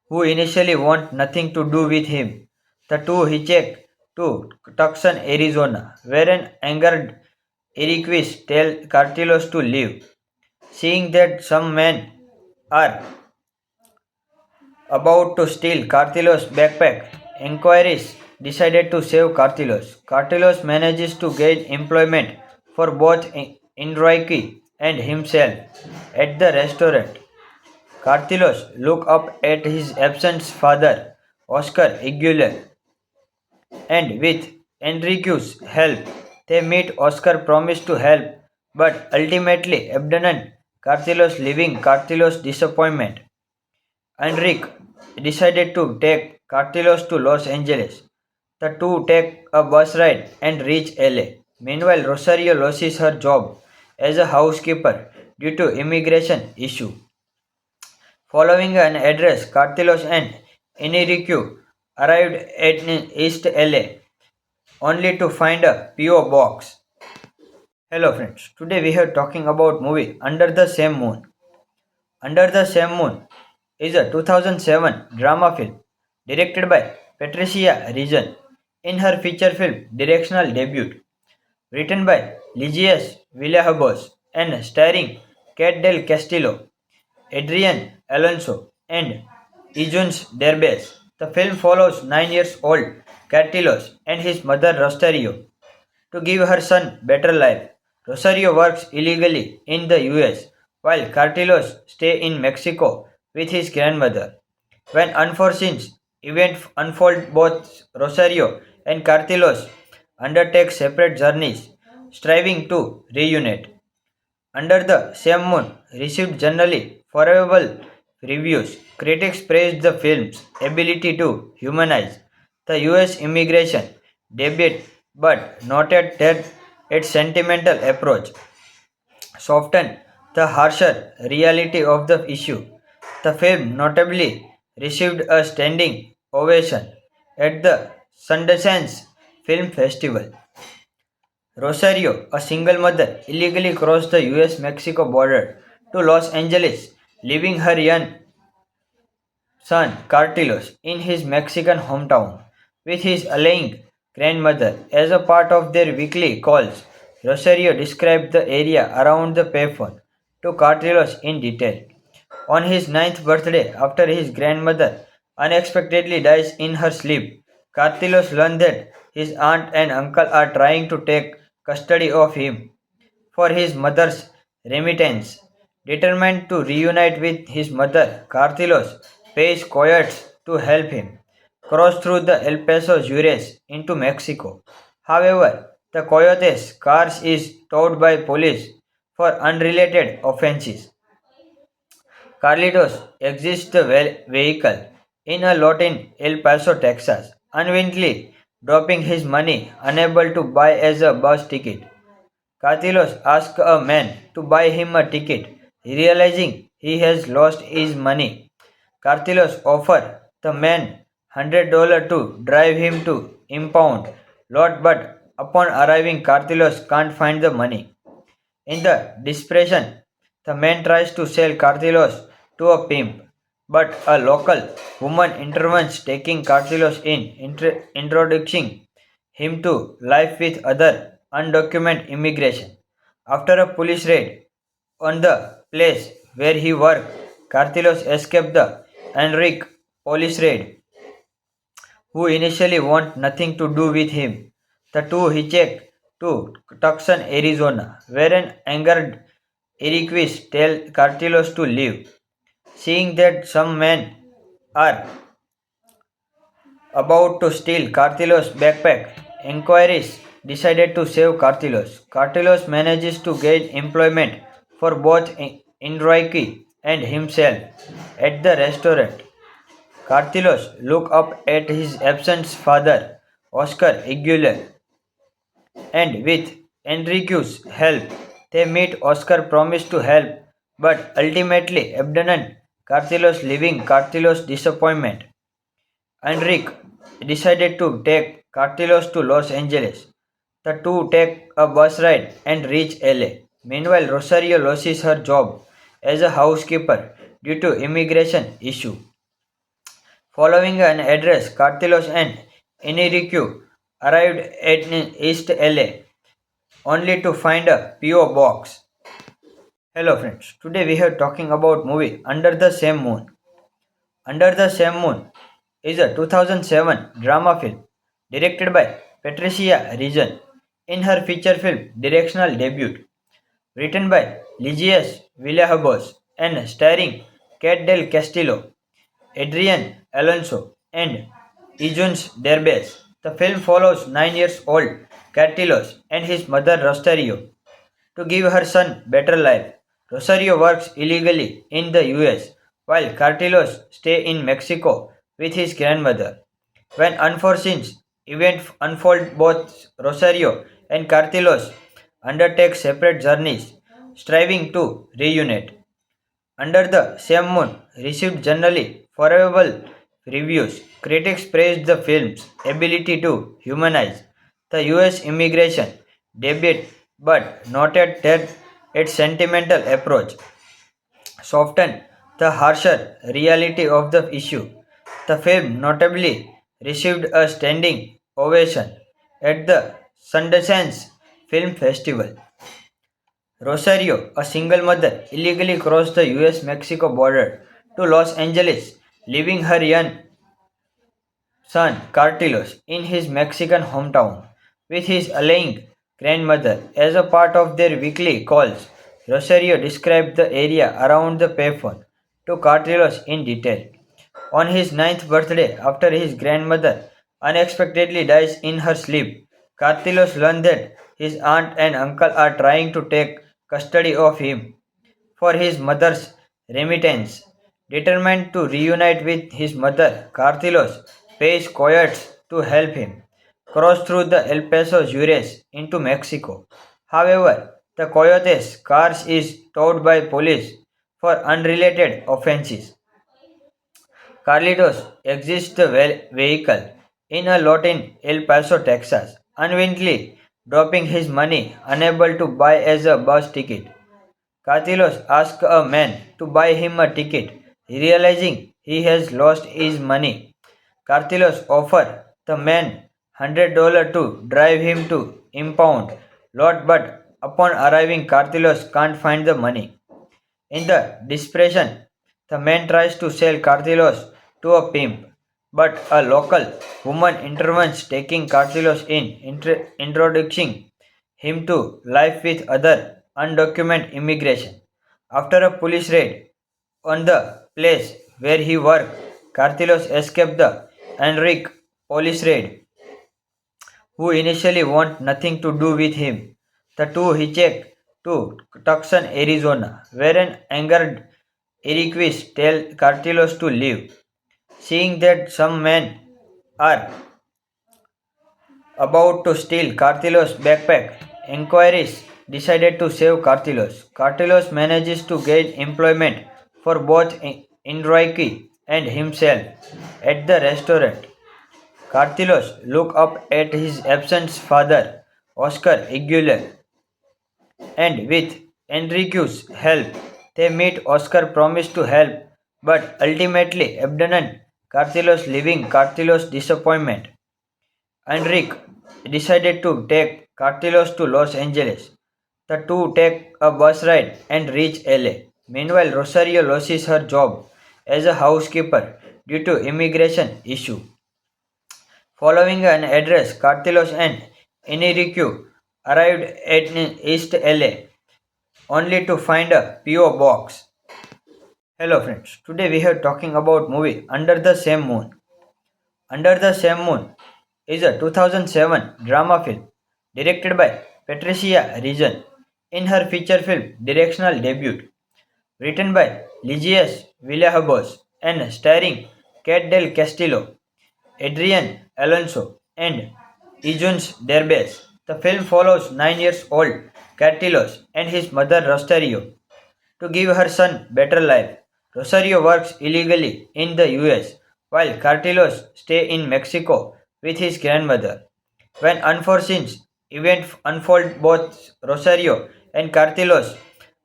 who initially want nothing to do with him. The two hitchhiked to Tucson, Arizona, where an angered Eriquis tell Cartilos to leave. Seeing that some men are about to steal Cartilos' backpack, inquiries decided to save Cartilos. Cartilos manages to gain employment for both Enrique and himself at the restaurant. Cartilos look up at his absent father, Oscar Aguilar, and with Enrique's help, they meet. Oscar promised to help, but ultimately abandoned Cartilos, leaving Cartilos' disappointment. Enrique decided to take Cartilos to Los Angeles. The two take a bus ride and reach LA. Meanwhile, Rosario loses her job as a housekeeper due to immigration issue. Following an address, Cartilos and Enrique arrived at East LA only to find a PO box. Hello friends, today we are talking about movie Under the Same Moon. Under the Same Moon is a 2007 drama film directed by Patricia Reason in her feature film directional debut, written by Ligias Villalobos and starring Kate del Castillo, Adrian Alonso, and Eugene Derbez. The film follows 9 years old Cartilos and his mother Rosario to give her son better life. Rosario works illegally in the US while Cartilos stay in Mexico with his grandmother. When unforeseen events unfold, both Rosario and Cartilos undertake separate journeys, striving to reunite. Under the Same Moon received generally favorable reviews. Critics praised the film's ability to humanize the US immigration debate but noted that its sentimental approach softened the harsher reality of the issue. The film notably received a standing ovation at the Sundance Film Festival. Rosario, a single mother, illegally crossed the US Mexico border to Los Angeles, leaving her young son Cartilos in his Mexican hometown with his ailing grandmother. As a part of their weekly calls, Rosario described the area around the payphone to Cartilos in detail. On his ninth birthday, after his grandmother unexpectedly dies in her sleep, Cartilos learns that his aunt and uncle are trying to take custody of him for his mother's remittance. Determined to reunite with his mother, Cartilos pays coyotes to help him cross through the El Paso Juarez into Mexico. However, the coyotes' car is towed by police for unrelated offenses. Carlitos exits the vehicle in a lot in El Paso, Texas, unwittingly dropping his money, unable to buy as a bus ticket. Carlitos asks a man to buy him a ticket, realizing he has lost his money. Carlitos offers the man $100 to drive him to impound lot, but upon arriving, Carlitos can't find the money. In the desperation, the man tries to sell Cartilos to a pimp, but a local woman intervenes, taking Cartilos in, introducing him to life with other undocumented immigration. After a police raid on the place where he worked, Cartilos escaped the Enrique police raid, who initially want nothing to do with him. The two hitchhiked to Tucson, Arizona, where an angered Enriquez tells Cartilos to leave. Seeing that some men are about to steal Cartilos' backpack, inquiries decided to save Cartilos. Cartilos manages to gain employment for both Enrique and himself at the restaurant. Cartilos look up at his absent father, Oscar Aguilar, and with Enrique's help, they meet. Oscar promised to help, but ultimately abandoned Cartilos, leaving Cartilos' disappointment. Enrique decided to take Cartilos to Los Angeles. The two take a bus ride and reach LA. Meanwhile, Rosario loses her job as a housekeeper due to immigration issue. Following an address, Cartilos and Enrique arrived at East LA only to find a PO box. Hello friends, today we are talking about movie Under the Same Moon. Under the Same Moon is a 2007 drama film directed by Patricia Reason in her feature film directional debut, written by Ligius Villalobos and starring Kate del Castillo, Adrian Alonso, and Eugenio Derbez. The film follows 9 years old Cartilos and his mother Rosario to give her son better life. Rosario works illegally in the US while Cartilos stay in Mexico with his grandmother. When unforeseen events unfold, both Rosario and Cartilos undertake separate journeys, striving to reunite. Under the Same Moon received generally favorable reviews. Critics praised the film's ability to humanize the US immigration debate but noted that its sentimental approach softened the harsher reality of the issue. The film notably received a standing ovation at the Sundance Film Festival. Rosario, a single mother, illegally crossed the US Mexico border to Los Angeles, leaving her young son Cartilos in his Mexican hometown with his ailing grandmother. As a part of their weekly calls, Rosario described the area around the payphone to Cartilos in detail. On his ninth birthday, after his grandmother unexpectedly dies in her sleep, Cartilos learns that his aunt and uncle are trying to take custody of him for his mother's remittance. Determined to reunite with his mother, Cartilos pays coyotes to help him cross through the El Paso Juarez into Mexico. However, the coyotes' car is towed by police for unrelated offenses. Carlitos exits the vehicle in a lot in El Paso, Texas, unwittingly dropping his money, unable to buy as a bus ticket. Cartilos asks a man to buy him a ticket, realizing he has lost his money. Cartilos offers the man $100 to drive him to impound lot, but upon arriving, Cartilos can't find the money. In the desperation, the man tries to sell Cartilos to a pimp, but a local woman intervenes, taking Cartilos in, introducing him to life with other undocumented immigration. After a police raid on the place where he worked, Cartilos escaped the Enrique police raid, who initially want nothing to do with him. The two hitchhiked to Tucson, Arizona, where an angered Enriquez tells Cartilos to leave. Seeing that some men are about to steal Cartilos' backpack, inquiries decided to save Cartilos. Cartilos manages to gain employment for both Enrique and himself at the restaurant. Cartilos look up at his absent father, Oscar Aguilar, and with Enrique's help, they meet. Oscar promised to help, but ultimately abandoned Cartilos, leaving Cartilos' disappointment. Enrique decided to take Cartilos to Los Angeles. The two take a bus ride and reach LA. Meanwhile, Rosario loses her job as a housekeeper due to immigration issue. Following an address, Cartilos and Enrique arrived at East LA only to find a PO box. Hello friends, today we are talking about movie Under the Same Moon. Under the Same Moon is a 2007 drama film directed by Patricia Reason in her feature film directional debut, written by Ligius Villalobos and starring Kate del Castillo, Adrian Alonso, and Eugenio Derbez. The film follows 9 years old Cartilos and his mother Rosario to give her son better life. Rosario works illegally in the US while Cartilos stay in Mexico with his grandmother. When unforeseen events unfold, both Rosario and Cartilos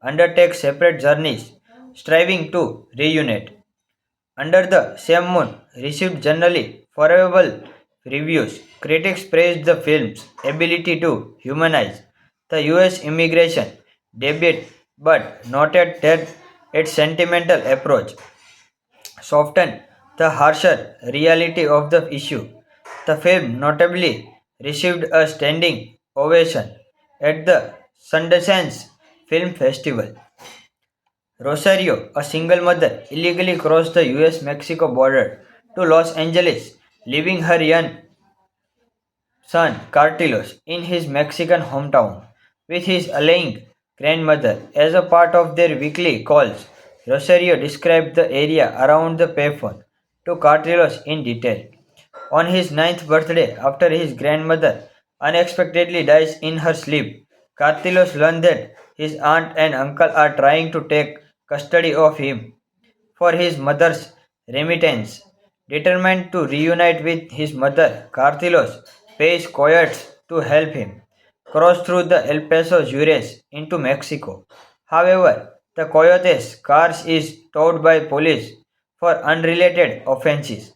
undertake separate journeys, striving to reunite. Under the Same Moon received generally favorable reviews. Critics praised the film's ability to humanize the US immigration debate but noted that its sentimental approach softened the harsher reality of the issue. The film notably received a standing ovation at the Sundance Film Festival. Rosario, a single mother, illegally crossed the US-Mexico border to Los Angeles, leaving her young son Cartilos in his Mexican hometown with his ailing grandmother. As a part of their weekly calls, Rosario described the area around the payphone to Cartilos in detail. On his ninth birthday, after his grandmother unexpectedly dies in her sleep, Cartilos learned that his aunt and uncle are trying to take custody of him for his mother's remittance. Determined to reunite with his mother, Cartilos pays coyotes to help him cross through the El Paso Juarez into Mexico. However, the coyotes' cars is towed by police for unrelated offenses.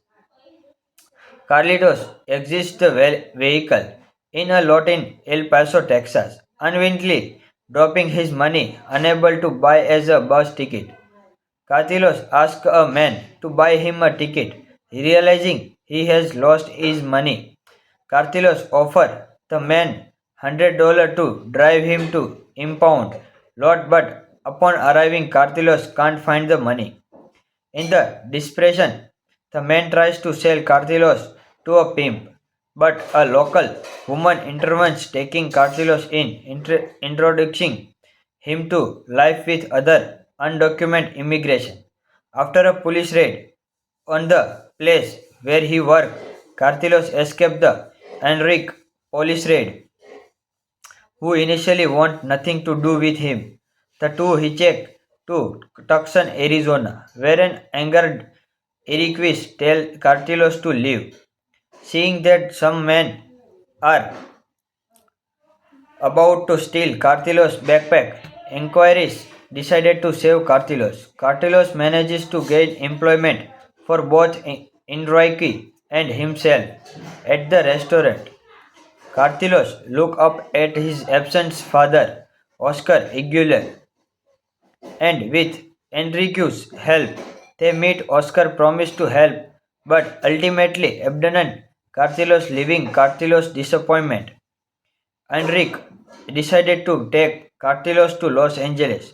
Carlitos exits the vehicle in a lot in El Paso, Texas, unwittingly dropping his money, unable to buy as a bus ticket. Carlitos asks a man to buy him a ticket, realizing he has lost his money. Carlitos offers the man $100 to drive him to impound lot, but upon arriving, Carlitos can't find the money. In the desperation, the man tries to sell Cartilos to a pimp, but a local woman intervenes, taking Cartilos in, introducing him to life with other undocumented immigration. After a police raid on the place where he worked, Cartilos escaped the Enrique police raid, who initially want nothing to do with him. The two hitchhiked to Tucson, Arizona, where an angered Iroquois tell Cartilos to leave. Seeing that some men are about to steal Cartilos' backpack, inquiries decided to save Cartilos. Cartilos manages to gain employment for both Enrique and himself at the restaurant. Cartilos look up at his absent father, Oscar Aguilar, and with Enrique's help, they meet. Oscar promised to help, but ultimately abandoned Cartilos, leaving Cartilos' disappointment. Enrique decided to take Cartilos to Los Angeles.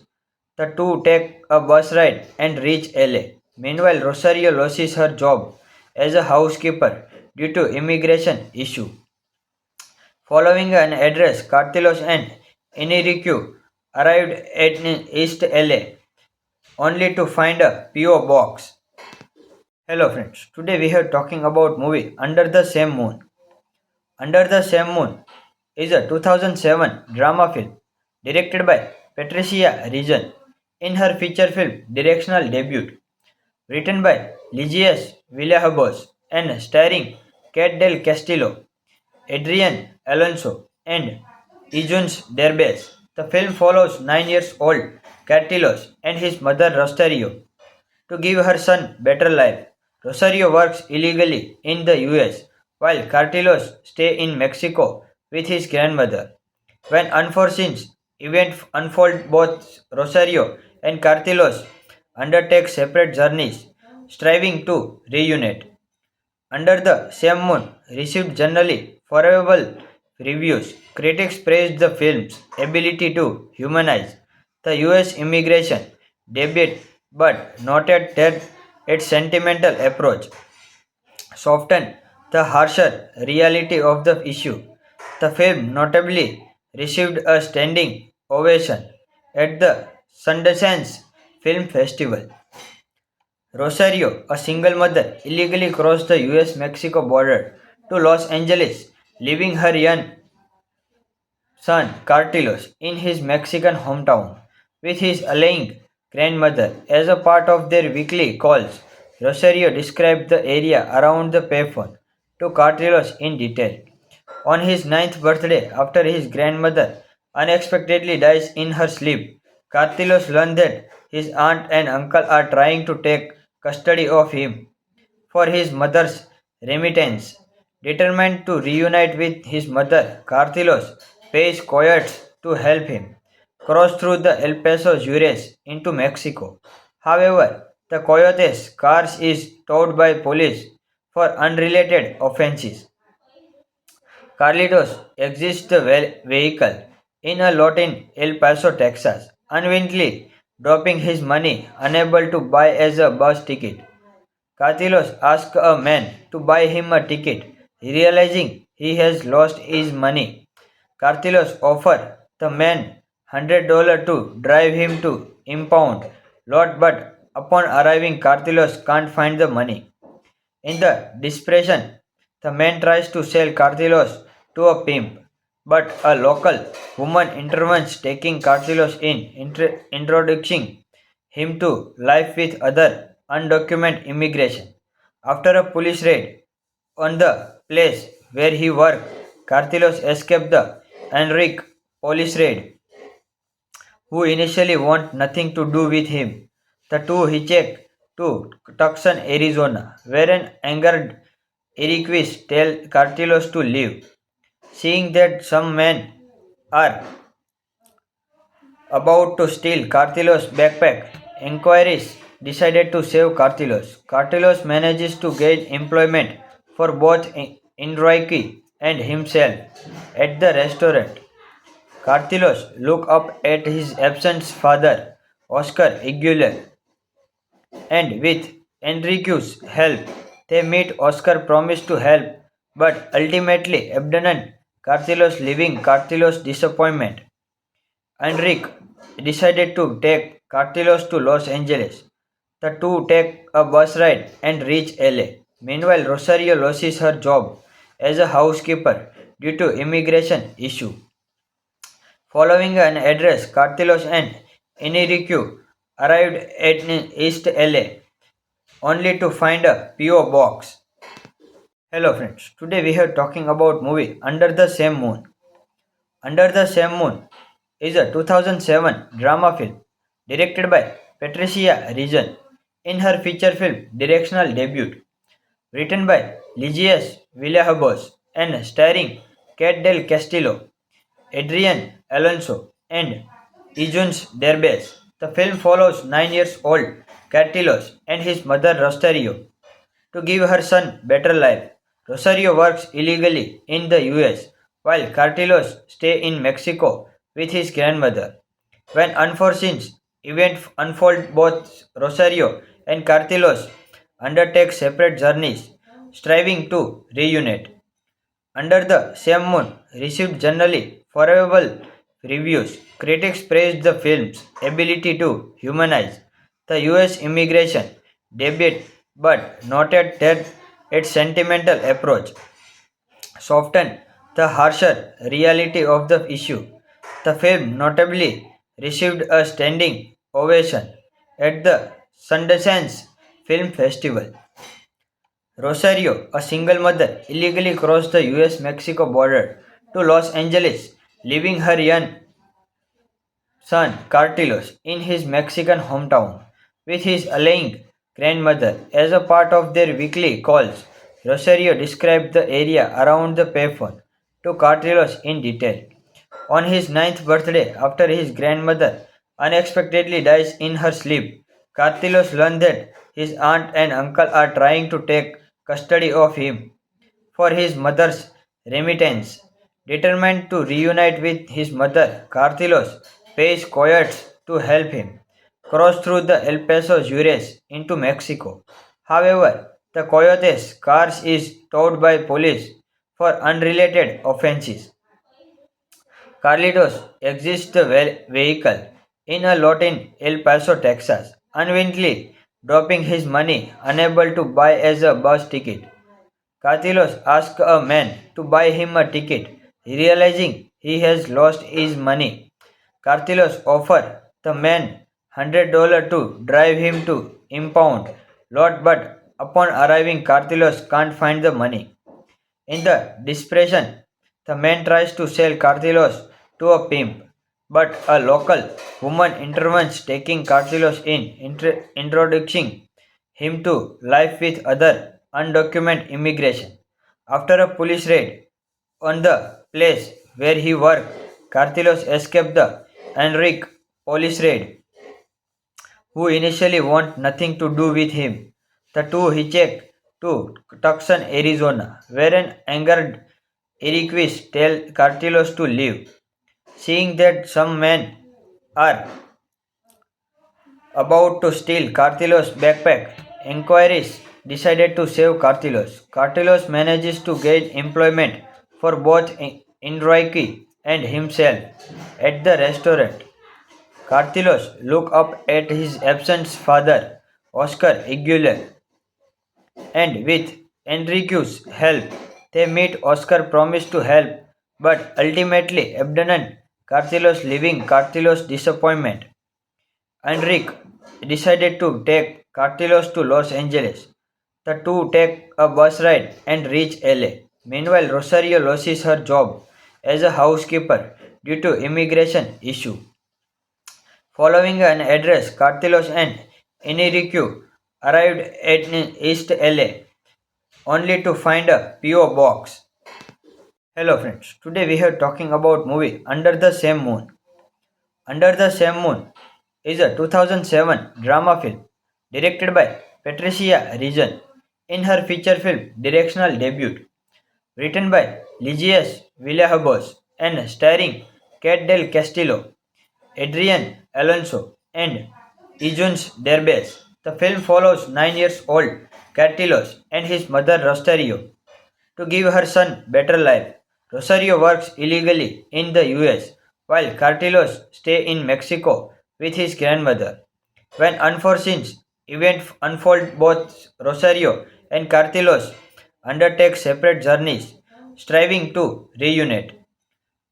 The two take a bus ride and reach LA. Meanwhile, Rosario loses her job as a housekeeper due to immigration issue. Following an address, Cartilos and Enrique arrived at East LA only to find a PO box. Hello friends, today we are talking about movie Under the Same Moon. Under the Same Moon is a 2007 drama film directed by Patricia Regan in her feature film directional debut, written by Ligias Villalobos and starring Kate del Castillo, Adrian Alonso, and Ijuns Derbez. The film follows 9 years old Cartilos and his mother Rosario to give her son better life. Rosario works illegally in the US while Cartilos stay in Mexico with his grandmother. When unforeseen events unfold, both Rosario and Cartilos undertake separate journeys, striving to reunite. Under the Same Moon received generally favorable reviews. Critics praised the film's ability to humanize the US immigration debate but noted that its sentimental approach softened the harsher reality of the issue. The film notably received a standing ovation at the Sundance Film Festival. Rosario, a single mother, illegally crossed the US-Mexico border to Los Angeles, leaving her young son Cartilos in his Mexican hometown with his ailing grandmother. As a part of their weekly calls, Rosario described the area around the payphone to Cartilos in detail. On his ninth birthday, after his grandmother unexpectedly dies in her sleep, Cartilos learned that his aunt and uncle are trying to take custody of him for his mother's remittance. Determined to reunite with his mother, Cartilos pays coyotes to help him cross through the El Paso Juarez into Mexico. However, the coyotes' cars is towed by police for unrelated offenses. Carlitos exits the vehicle in a lot in El Paso, Texas, unwittingly dropping his money, unable to buy as a bus ticket. Cartilos asks a man to buy him a ticket, realizing he has lost his money. Cartilos offers the man $100 to drive him to impound lot, but upon arriving, Cartilos can't find the money. In the desperation, the man tries to sell Cartilos to a pimp, but a local woman intervenes, taking Cartilos in, introducing him to life with other undocumented immigration. After a police raid on the place where he worked, Cartilos escaped the Enrique police raid, who initially want nothing to do with him. The two hitchhiked to Tucson, Arizona, where an angered Eriquis tell Cartilos to leave. Seeing that some men are about to steal Cartilos' backpack, inquiries decided to save Cartilos. Cartilos manages to gain employment for both Enrique and himself at the restaurant. Cartilos look up at his absent father, Oscar Aguilar, and with Enrique's help, they meet. Oscar promised to help, but ultimately abandoned Cartilos, leaving Cartilos' disappointment. Enrique decided to take Cartilos to Los Angeles. The two take a bus ride and reach LA. Meanwhile, Rosario loses her job as a housekeeper due to immigration issue. Following an address, Cartilos and Enrique arrived at East LA only to find a PO box. Hello friends, today we are talking about movie Under the Same Moon. Under the Same Moon is a 2007 drama film directed by Patricia Reason in her feature film directional debut, written by Ligias Villalobos and starring Kat Del Castillo, Adrian Alonso, and Eugene Derbez. The film follows 9 years old Cartilos and his mother Rosario to give her son better life. Rosario works illegally in the US while Cartilos stay in Mexico with his grandmother. When unforeseen events unfold, both Rosario and Cartilos undertake separate journeys, striving to reunite. Under the Same Moon received generally favorable reviews. Critics praised the film's ability to humanize the US immigration debate but noted that its sentimental approach softened the harsher reality of the issue. The film notably received a standing ovation at the Sundance Film Festival. Rosario, a single mother, illegally crossed the US Mexico border to Los Angeles, leaving her young son Cartilos in his Mexican hometown with his ailing grandmother. As a part of their weekly calls, Rosario described the area around the payphone to Cartilos in detail. On his ninth birthday, after his grandmother unexpectedly dies in her sleep, Cartilos learns that his aunt and uncle are trying to take custody of him for his mother's remittance. Determined to reunite with his mother, Cartilos pays coyotes to help him cross through the El Paso Juarez into Mexico. However, the coyotes' car is towed by police for unrelated offenses. Carlitos exits the vehicle in a lot in El Paso, Texas, unwittingly dropping his money, unable to buy as a bus ticket. Cartilos asks a man to buy him a ticket, realizing he has lost his money. Cartilos offers the man $100 to drive him to impound lot, but upon arriving, Cartilos can't find the money. In the desperation, the man tries to sell Cartilos to a pimp, but a local woman intervenes, taking Cartilos in, introducing him to life with other undocumented immigration. After a police raid on the place where he worked, Cartilos escaped the Enrique police raid, who initially want nothing to do with him. The two hitchhiked to Tucson, Arizona, where an angered Eriquis tell Cartilos to leave. Seeing that some men are About to steal Cartilos' backpack, inquiries decided to save Cartilos. Cartilos manages to gain employment for both Enrique and himself at the restaurant. Cartilos look up at his absent father, Oscar Aguilar, and with Enrique's help, they meet. Oscar promised to help, but ultimately abandoned Cartilos, leaving Cartilos' disappointment. Enrique decided to take Cartilos to Los Angeles. The two take a bus ride and reach LA. Meanwhile, Rosario loses her job as a housekeeper due to immigration issue. Following an address, Cartilos and Enrique arrived at East LA only to find a PO box. Hello friends, today we are talking about movie Under the Same Moon. Under the Same Moon is a 2007 drama film directed by Patricia Reason in her feature film directional debut, written by Ligias Villalobos and starring Kate del Castillo, Adrian Alonso, and Eugene Derbez. The film follows 9 years old Cartilos and his mother Rosario to give her son better life. Rosario works illegally in the US while Cartilos stay in Mexico with his grandmother. When unforeseen events unfold, both Rosario and Cartilos undertake separate journeys, striving to reunite.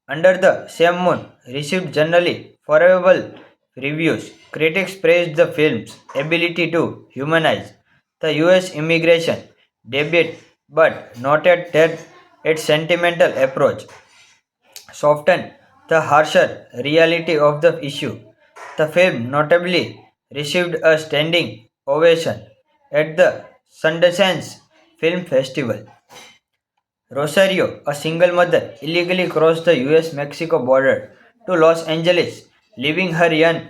Under the Same Moon received generally favorable reviews. Critics praised the film's ability to humanize the US immigration debate but noted that its sentimental approach softened the harsher reality of the issue. The film notably received a standing ovation at the Sundance Film Festival. Rosario, a single mother, illegally crossed the US Mexico border to Los Angeles, leaving her young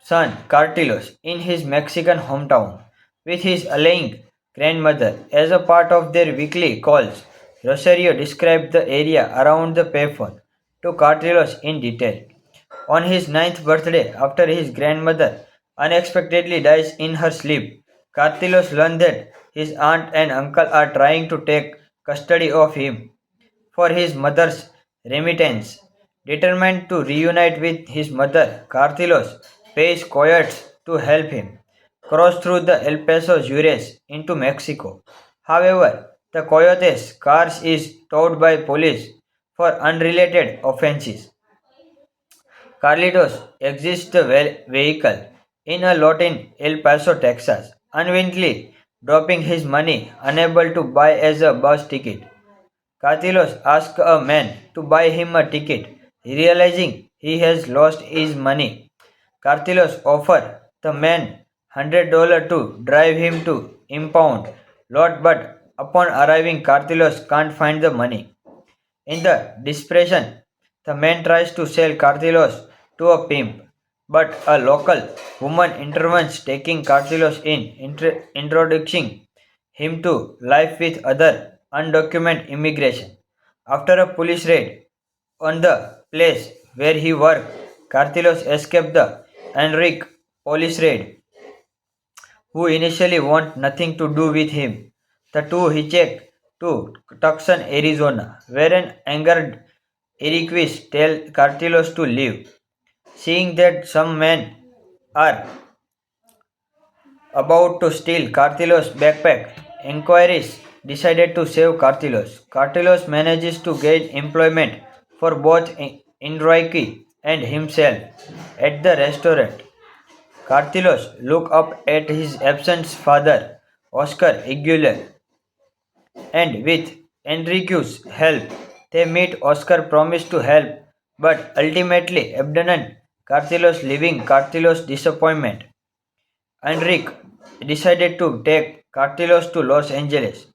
son Cartilos in his Mexican hometown with his ailing grandmother. As a part of their weekly calls, Rosario described the area around the payphone to Cartilos in detail. On his ninth birthday, after his grandmother unexpectedly dies in her sleep, Cartilos learns that his aunt and uncle are trying to take custody of him for his mother's remittance. Determined to reunite with his mother, Cartilos pays coyotes to help him cross through the El Paso Juarez into Mexico. However, the coyotes' car is towed by police for unrelated offenses. Carlitos exits the vehicle in a lot in El Paso, Texas, unwittingly dropping his money, unable to buy as a bus ticket. Carlitos asks a man to buy him a ticket, realizing he has lost his money. Carlitos offers the man $100 to drive him to impound lot, but upon arriving, Carlitos can't find the money. In the desperation, the man tries to sell Cartilos to a pimp, but a local woman intervenes, taking Cartilos in, introducing him to life with other undocumented immigration. After a police raid on the place where he worked, Cartilos escaped the Enrique police raid, who initially want nothing to do with him. The two hitchhiked to Tucson, Arizona, where an angered Eriquis tell Cartilos to leave. Seeing that some men are about to steal Cartilos' backpack, inquiries decided to save Cartilos. Cartilos manages to gain employment for both Enrique and himself at the restaurant. Cartilos look up at his absent father, Oscar Aguilar, and with Enrique's help, they meet. Oscar promised to help, but ultimately abandoned Cartilos, leaving Cartilos' disappointment. Enrique decided to take Cartilos to Los Angeles.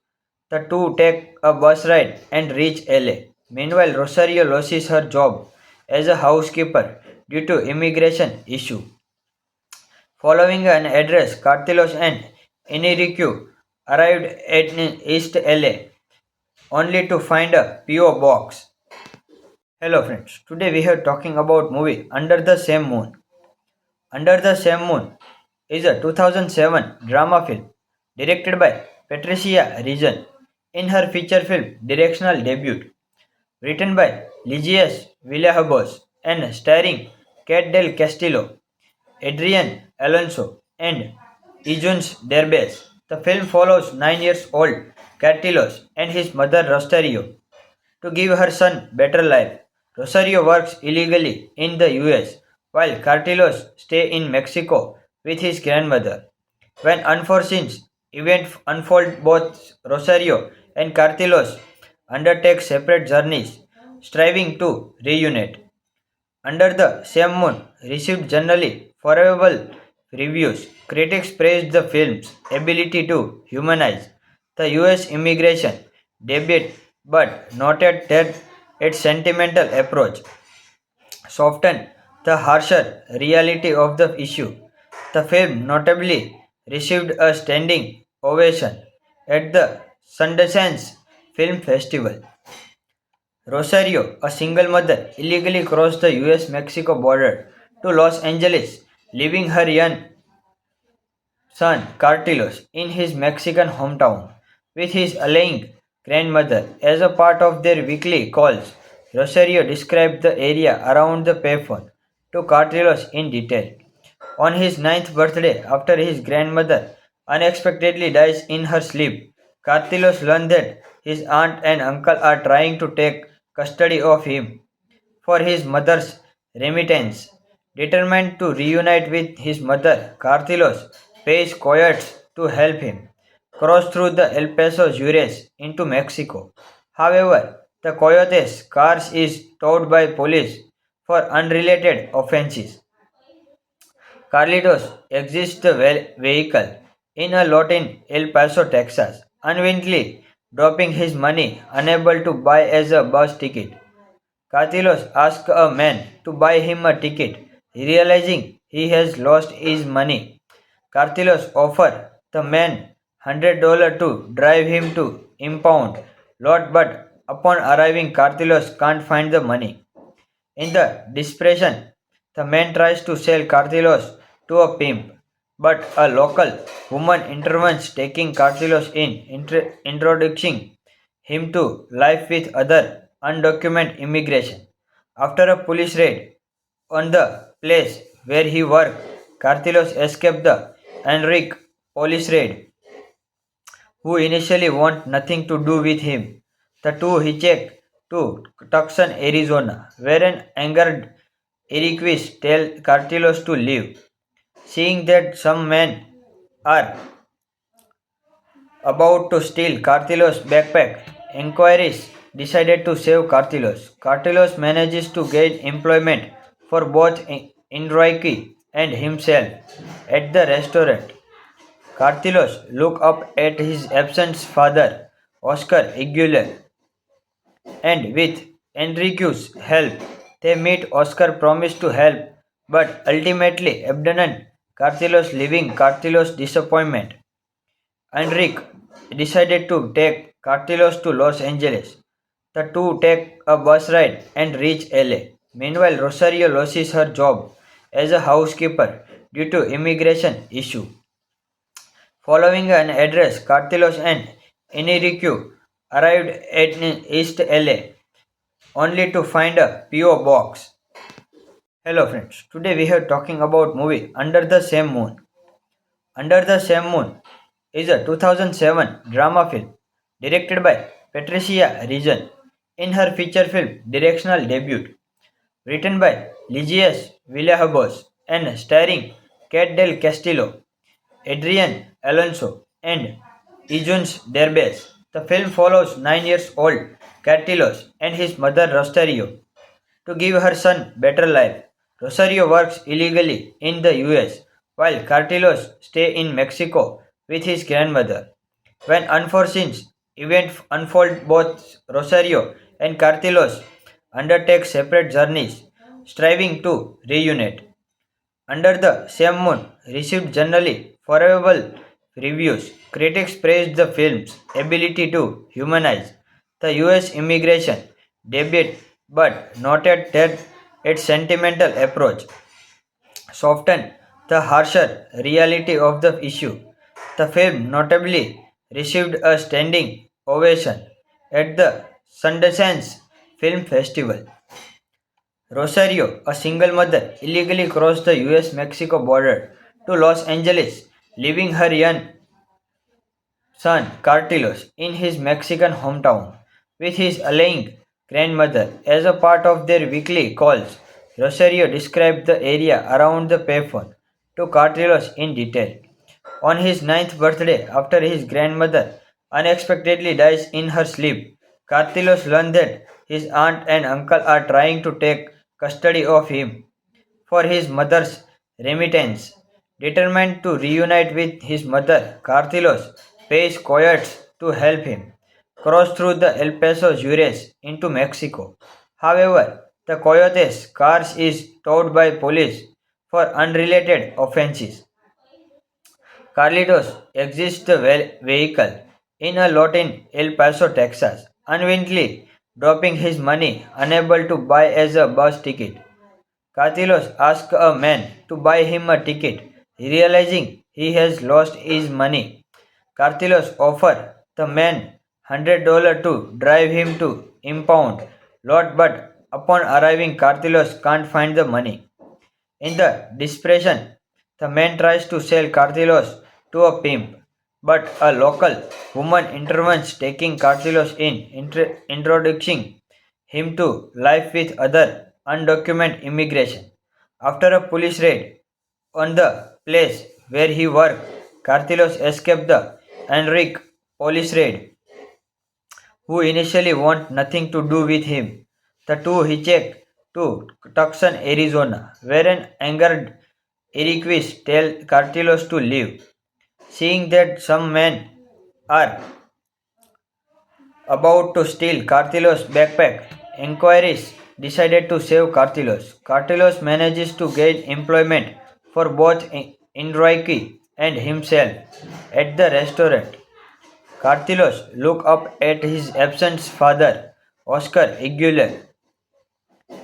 The two take a bus ride and reach LA. Meanwhile, Rosario loses her job as a housekeeper due to immigration issue. Following an address, Cartilos and Enrique arrived at East LA only to find a PO box. Hello friends, today we are talking about movie Under the Same Moon. Under the Same Moon is a 2007 drama film directed by Patricia Reason in her feature film directional debut, written by Ligius Villalobos and starring Kate del Castillo, Adrian Alonso, and Ijuns Derbez. The film follows 9 years old Cartilos and his mother Rosario to give her son better life. Rosario works illegally in the US while Cartilos stay in Mexico with his grandmother. When unforeseen events unfold, both Rosario and Cartilos undertake separate journeys, striving to reunite. Under the Same Moon received generally favorable reviews. Critics praised the film's ability to humanize the US immigration debate but noted that its sentimental approach softened the harsher reality of the issue. The film notably received a standing ovation at the Sundance Film Festival. Rosario, a single mother, illegally crossed the US Mexico border to Los Angeles, leaving her young son Cartilos in his Mexican hometown with his ailing grandmother. As a part of their weekly calls, Rosario described the area around the payphone to Cartilos in detail. On his ninth birthday, after his grandmother unexpectedly dies in her sleep, Cartilos learns that his aunt and uncle are trying to take custody of him for his mother's remittance. Determined to reunite with his mother, Cartilos pays coyotes to help him cross through the El Paso Juarez into Mexico. However, the coyotes' car is towed by police for unrelated offenses. Carlitos exits the vehicle in a lot in El Paso, Texas, unwittingly dropping his money, unable to buy as a bus ticket. Cartilos asks a man to buy him a ticket, realizing he has lost his money. Cartilos offers the man $100 to drive him to impound lot, but upon arriving, Cartilos can't find the money. In the desperation, the man tries to sell Cartilos to a pimp, but a local woman intervenes, taking Cartilos in, introducing him to life with other undocumented immigration. After a police raid on the place where he worked, Cartilos escaped the Enrique police raid, who initially want nothing to do with him. The two hitchhiked to Tucson, Arizona, where an angered Enriquez tells Cartilos to leave. Seeing that some men are about to steal Cartilos' backpack, inquiries decided to save Cartilos. Cartilos manages to gain employment for both Enrique and himself at the restaurant. Cartilos look up at his absent father, Oscar Aguilar, and with Enrique's help, they meet. Oscar promised to help, but ultimately abandoned Cartilos, leaving Cartilos' disappointment. Enrique decided to take Cartilos to Los Angeles. The two take a bus ride and reach LA. Meanwhile, Rosario loses her job as a housekeeper due to immigration issue. Following an address, Cartilos and Enrique arrived at East LA only to find a PO box. Hello friends, today we are talking about movie Under the Same Moon. Under the Same Moon is a 2007 drama film directed by Patricia Reason in her feature film directional debut, written by Ligius Villalobos and starring Kate del Castillo, Adrian Alonso, and Ijuns Derbez. The film follows 9 years old Cartilos and his mother Rosario to give her son better life. Rosario works illegally in the US while Cartilos stay in Mexico with his grandmother. When unforeseen events unfold, both Rosario and Cartilos undertake separate journeys, striving to reunite. Under the Same Moon received generally favorable reviews. Critics praised the film's ability to humanize the US immigration debate but noted that its sentimental approach softened the harsher reality of the issue. The film notably received a standing ovation at the Sundance Film Festival. Rosario, a single mother, illegally crossed the US Mexico border to Los Angeles, leaving her young son Cartilos in his Mexican hometown with his ailing grandmother. As a part of their weekly calls, Rosario described the area around the payphone to Cartilos in detail. On his ninth birthday, after his grandmother unexpectedly dies in her sleep, Cartilos learned that his aunt and uncle are trying to take custody of him for his mother's remittance. Determined to reunite with his mother, Cartilos pays coyotes to help him cross through the El Paso Juarez into Mexico. However, the coyotes' cars is towed by police for unrelated offenses. Carlitos exits the vehicle in a lot in El Paso, Texas, unwittingly dropping his money, unable to buy as a bus ticket. Carlitos asks a man to buy him a ticket, realizing he has lost his money. Carlitos offers the man $100 to drive him to impound lot, but upon arriving, Carlitos can't find the money. In the desperation, the man tries to sell Cartilos to a pimp, but a local woman intervenes, taking Cartilos in, introducing him to life with other undocumented immigration. After a police raid on the place where he worked, Cartilos escaped the Enrique police raid, who initially want nothing to do with him. The two hitchhiked to Tucson, Arizona, where an angered Iroquois tell Cartilos to leave. Seeing that some men are about to steal Cartilos' backpack, inquiries decided to save Cartilos. Cartilos manages to gain employment for both Enrique and himself at the restaurant. Cartilos look up at his absent father, Oscar Aguilar,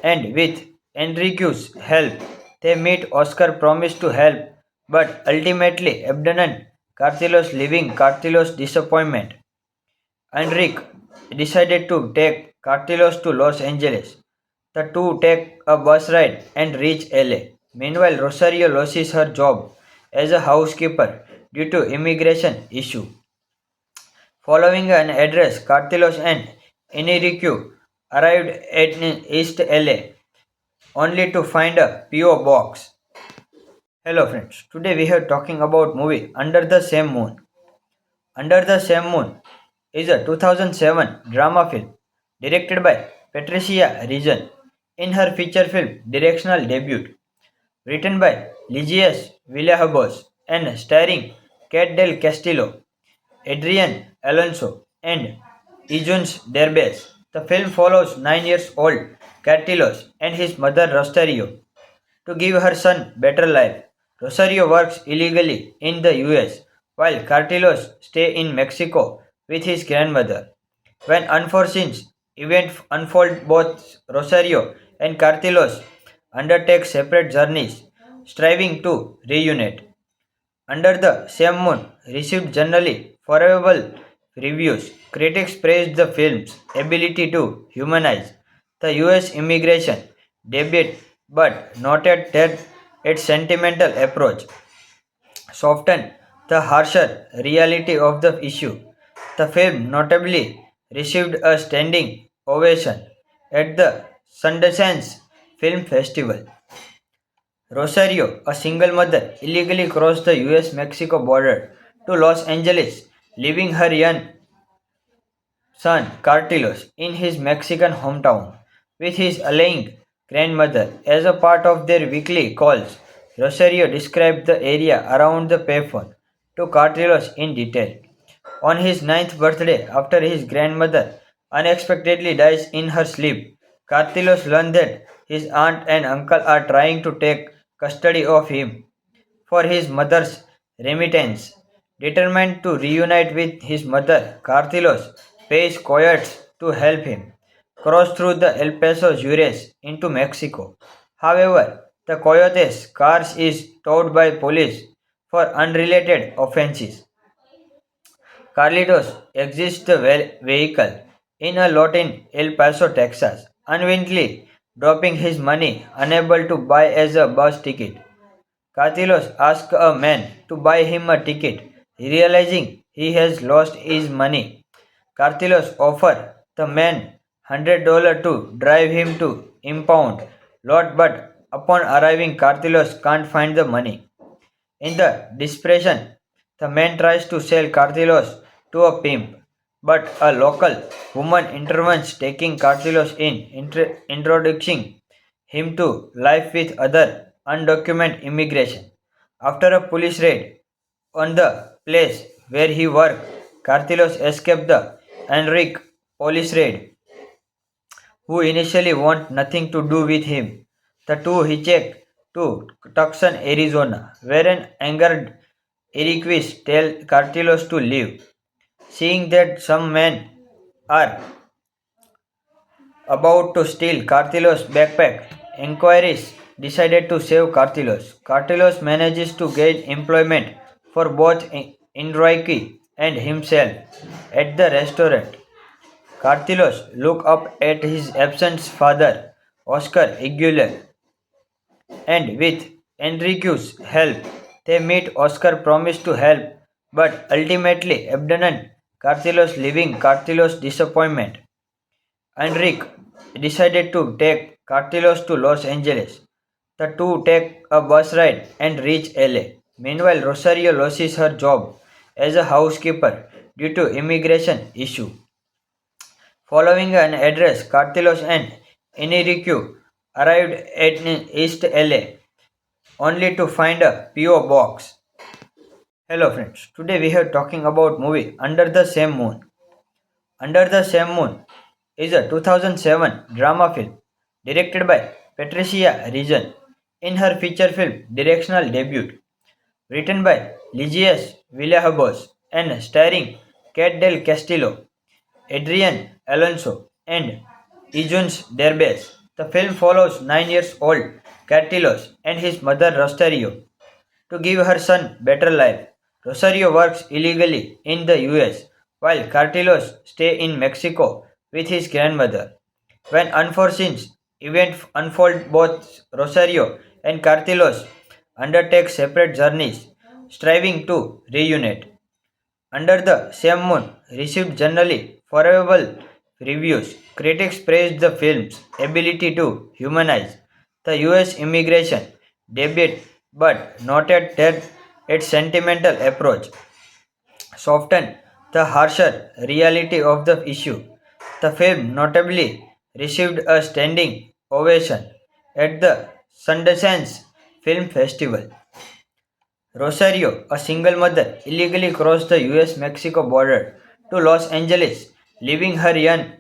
and with Enrique's help, they meet. Oscar promised to help, but ultimately abandoned Cartilos, leaving Cartilos' disappointment. Enrique decided to take Cartilos to Los Angeles. The two take a bus ride and reach LA. Meanwhile, Rosario loses her job as a housekeeper due to immigration issue. Following an address, Cartilos and Enrique arrived at East LA only to find a PO box. Hello friends, today we are talking about movie Under the Same Moon. Under the Same Moon is a 2007 drama film directed by Patricia Reason in her feature film directional debut, written by Ligias Villalobos and starring Kate del Castillo, Adrian Alonso, and Ijuns Derbez. The film follows 9 years old Cartilos and his mother Rosario to give her son better life. Rosario works illegally in the US while Cartilos stay in Mexico with his grandmother. When unforeseen events unfold, both Rosario and Cartilos undertake separate journeys, striving to reunite. Under the Same Moon received generally favorable reviews. Critics praised the film's ability to humanize the US immigration debate but noted that its sentimental approach softened the harsher reality of the issue. The film notably received a standing ovation at the Sundance Film Festival. Rosario, a single mother, illegally crossed the US Mexico border to Los Angeles, leaving her young son Cartilos in his Mexican hometown with his ailing grandmother. As a part of their weekly calls, Rosario described the area around the payphone to Cartilos in detail. On his ninth birthday, after his grandmother unexpectedly dies in her sleep, Cartilos learned that his aunt and uncle are trying to take custody of him for his mother's remittance. Determined to reunite with his mother, Cartilos pays coyotes to help him cross through the El Paso Juarez into Mexico. However, the Coyote's car is towed by police for unrelated offenses. Carlitos exits the vehicle in a lot in El Paso, Texas, unwittingly dropping his money, unable to buy as a bus ticket. Carlitos asks a man to buy him a ticket, realizing he has lost his money. Carlitos offers the man $100 to drive him to impound lot, but upon arriving, Carlitos can't find the money. In the desperation, the man tries to sell Cartilos to a pimp, but a local woman intervenes, taking Cartilos in, introducing him to life with other undocumented immigration. After a police raid on the place where he worked, Cartilos escaped the Enrique police raid, who initially want nothing to do with him. The two hitchhiked to Tucson, Arizona, where an angered Eriquis tell Cartilos to leave. Seeing that some men are about to steal Cartilos' backpack, inquiries decided to save Cartilos. Cartilos manages to gain employment for both Enrique and himself at the restaurant. Cartilos look up at his absent father, Oscar Aguilar, and with Enrique's help, they meet. Oscar promised to help, but ultimately abandoned Cartilos, leaving Cartilos' disappointment. Enrique decided to take Cartilos to Los Angeles. The two take a bus ride and reach LA. Meanwhile, Rosario loses her job as a housekeeper due to immigration issue. Following an address, Cartilos and Enrique arrived at East LA only to find a PO box. Hello friends, today we are talking about movie Under the Same Moon. Under the Same Moon is a 2007 drama film directed by Patricia Reason in her feature film directional debut, written by Ligias Villalobos and starring Kate del Castillo, Adrian Alonso, and Eugenio Derbez. The film follows 9 years old Cartilos and his mother Rosario to give her son better life. Rosario works illegally in the US while Cartilos stay in Mexico with his grandmother. When unforeseen events unfold, both Rosario and Cartilos undertake separate journeys, striving to reunite. Under the Same Moon received generally favorable reviews. Critics praised the film's ability to humanize the US immigration debate but noted that its sentimental approach softened the harsher reality of the issue. The film notably received a standing ovation at the Sundance Film Festival. Rosario, a single mother, illegally crossed the US Mexico border to Los Angeles, leaving her young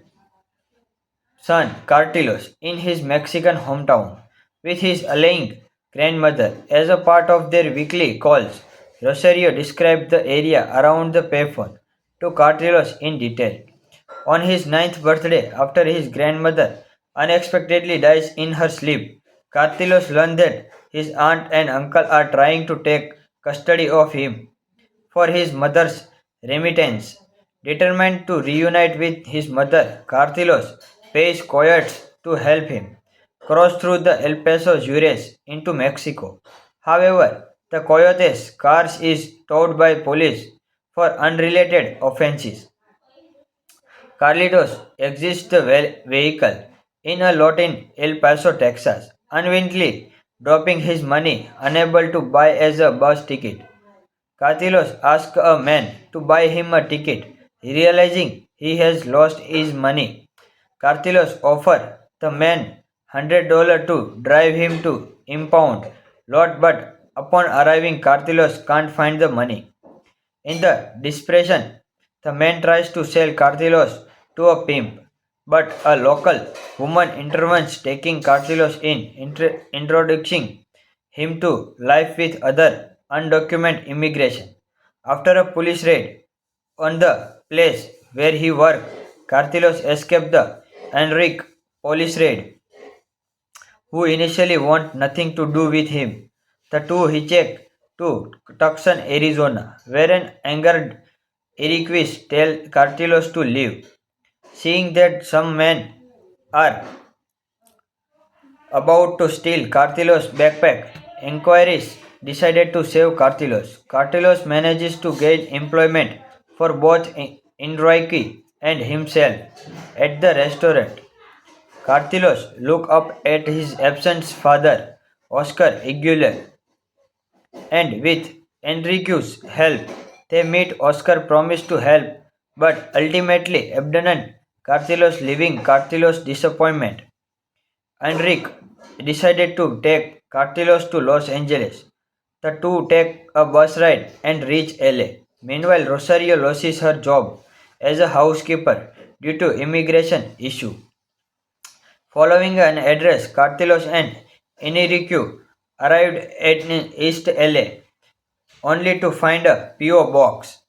son Cartilos in his Mexican hometown with his ailing grandmother. As a part of their weekly calls, Rosario described the area around the payphone to Cartilos in detail. On his ninth birthday, after his grandmother unexpectedly dies in her sleep, Cartilos learns that his aunt and uncle are trying to take custody of him for his mother's remittance. Determined to reunite with his mother, Cartilos pays coyotes to help him cross through the El Paso Juarez into Mexico. However, the coyotes' car is towed by police for unrelated offenses. Carlitos exits the vehicle in a lot in El Paso, Texas, unwittingly dropping his money, unable to buy as a bus ticket. Cartilos asks a man to buy him a ticket, realizing he has lost his money. Cartilos offers the man $100 to drive him to impound lot, but upon arriving, Cartilos can't find the money. In the desperation, the man tries to sell Cartilos to a pimp, but a local woman intervenes, taking Cartilos in, introducing him to life with other undocumented immigration. After a police raid on the place where he worked, Cartilos escaped the Enrique police raid, who initially want nothing to do with him. The two hitchhiked to Tucson, Arizona, where an angered Iroquois tell Cartilos to leave. Seeing that some men are about to steal Cartilos' backpack, inquiries decided to save Cartilos. Cartilos manages to gain employment for both Enrique and himself at the restaurant. Cartilos look up at his absent father, Oscar Aguilar, and with Enrique's help, they meet. Oscar promised to help, but ultimately abandoned Cartilos, leaving Cartilos' disappointment. Enrique decided to take Cartilos to Los Angeles. The two take a bus ride and reach LA. Meanwhile, Rosario loses her job as a housekeeper due to immigration issue. Following an address, Cartilos and Enrique arrived at East LA only to find a PO box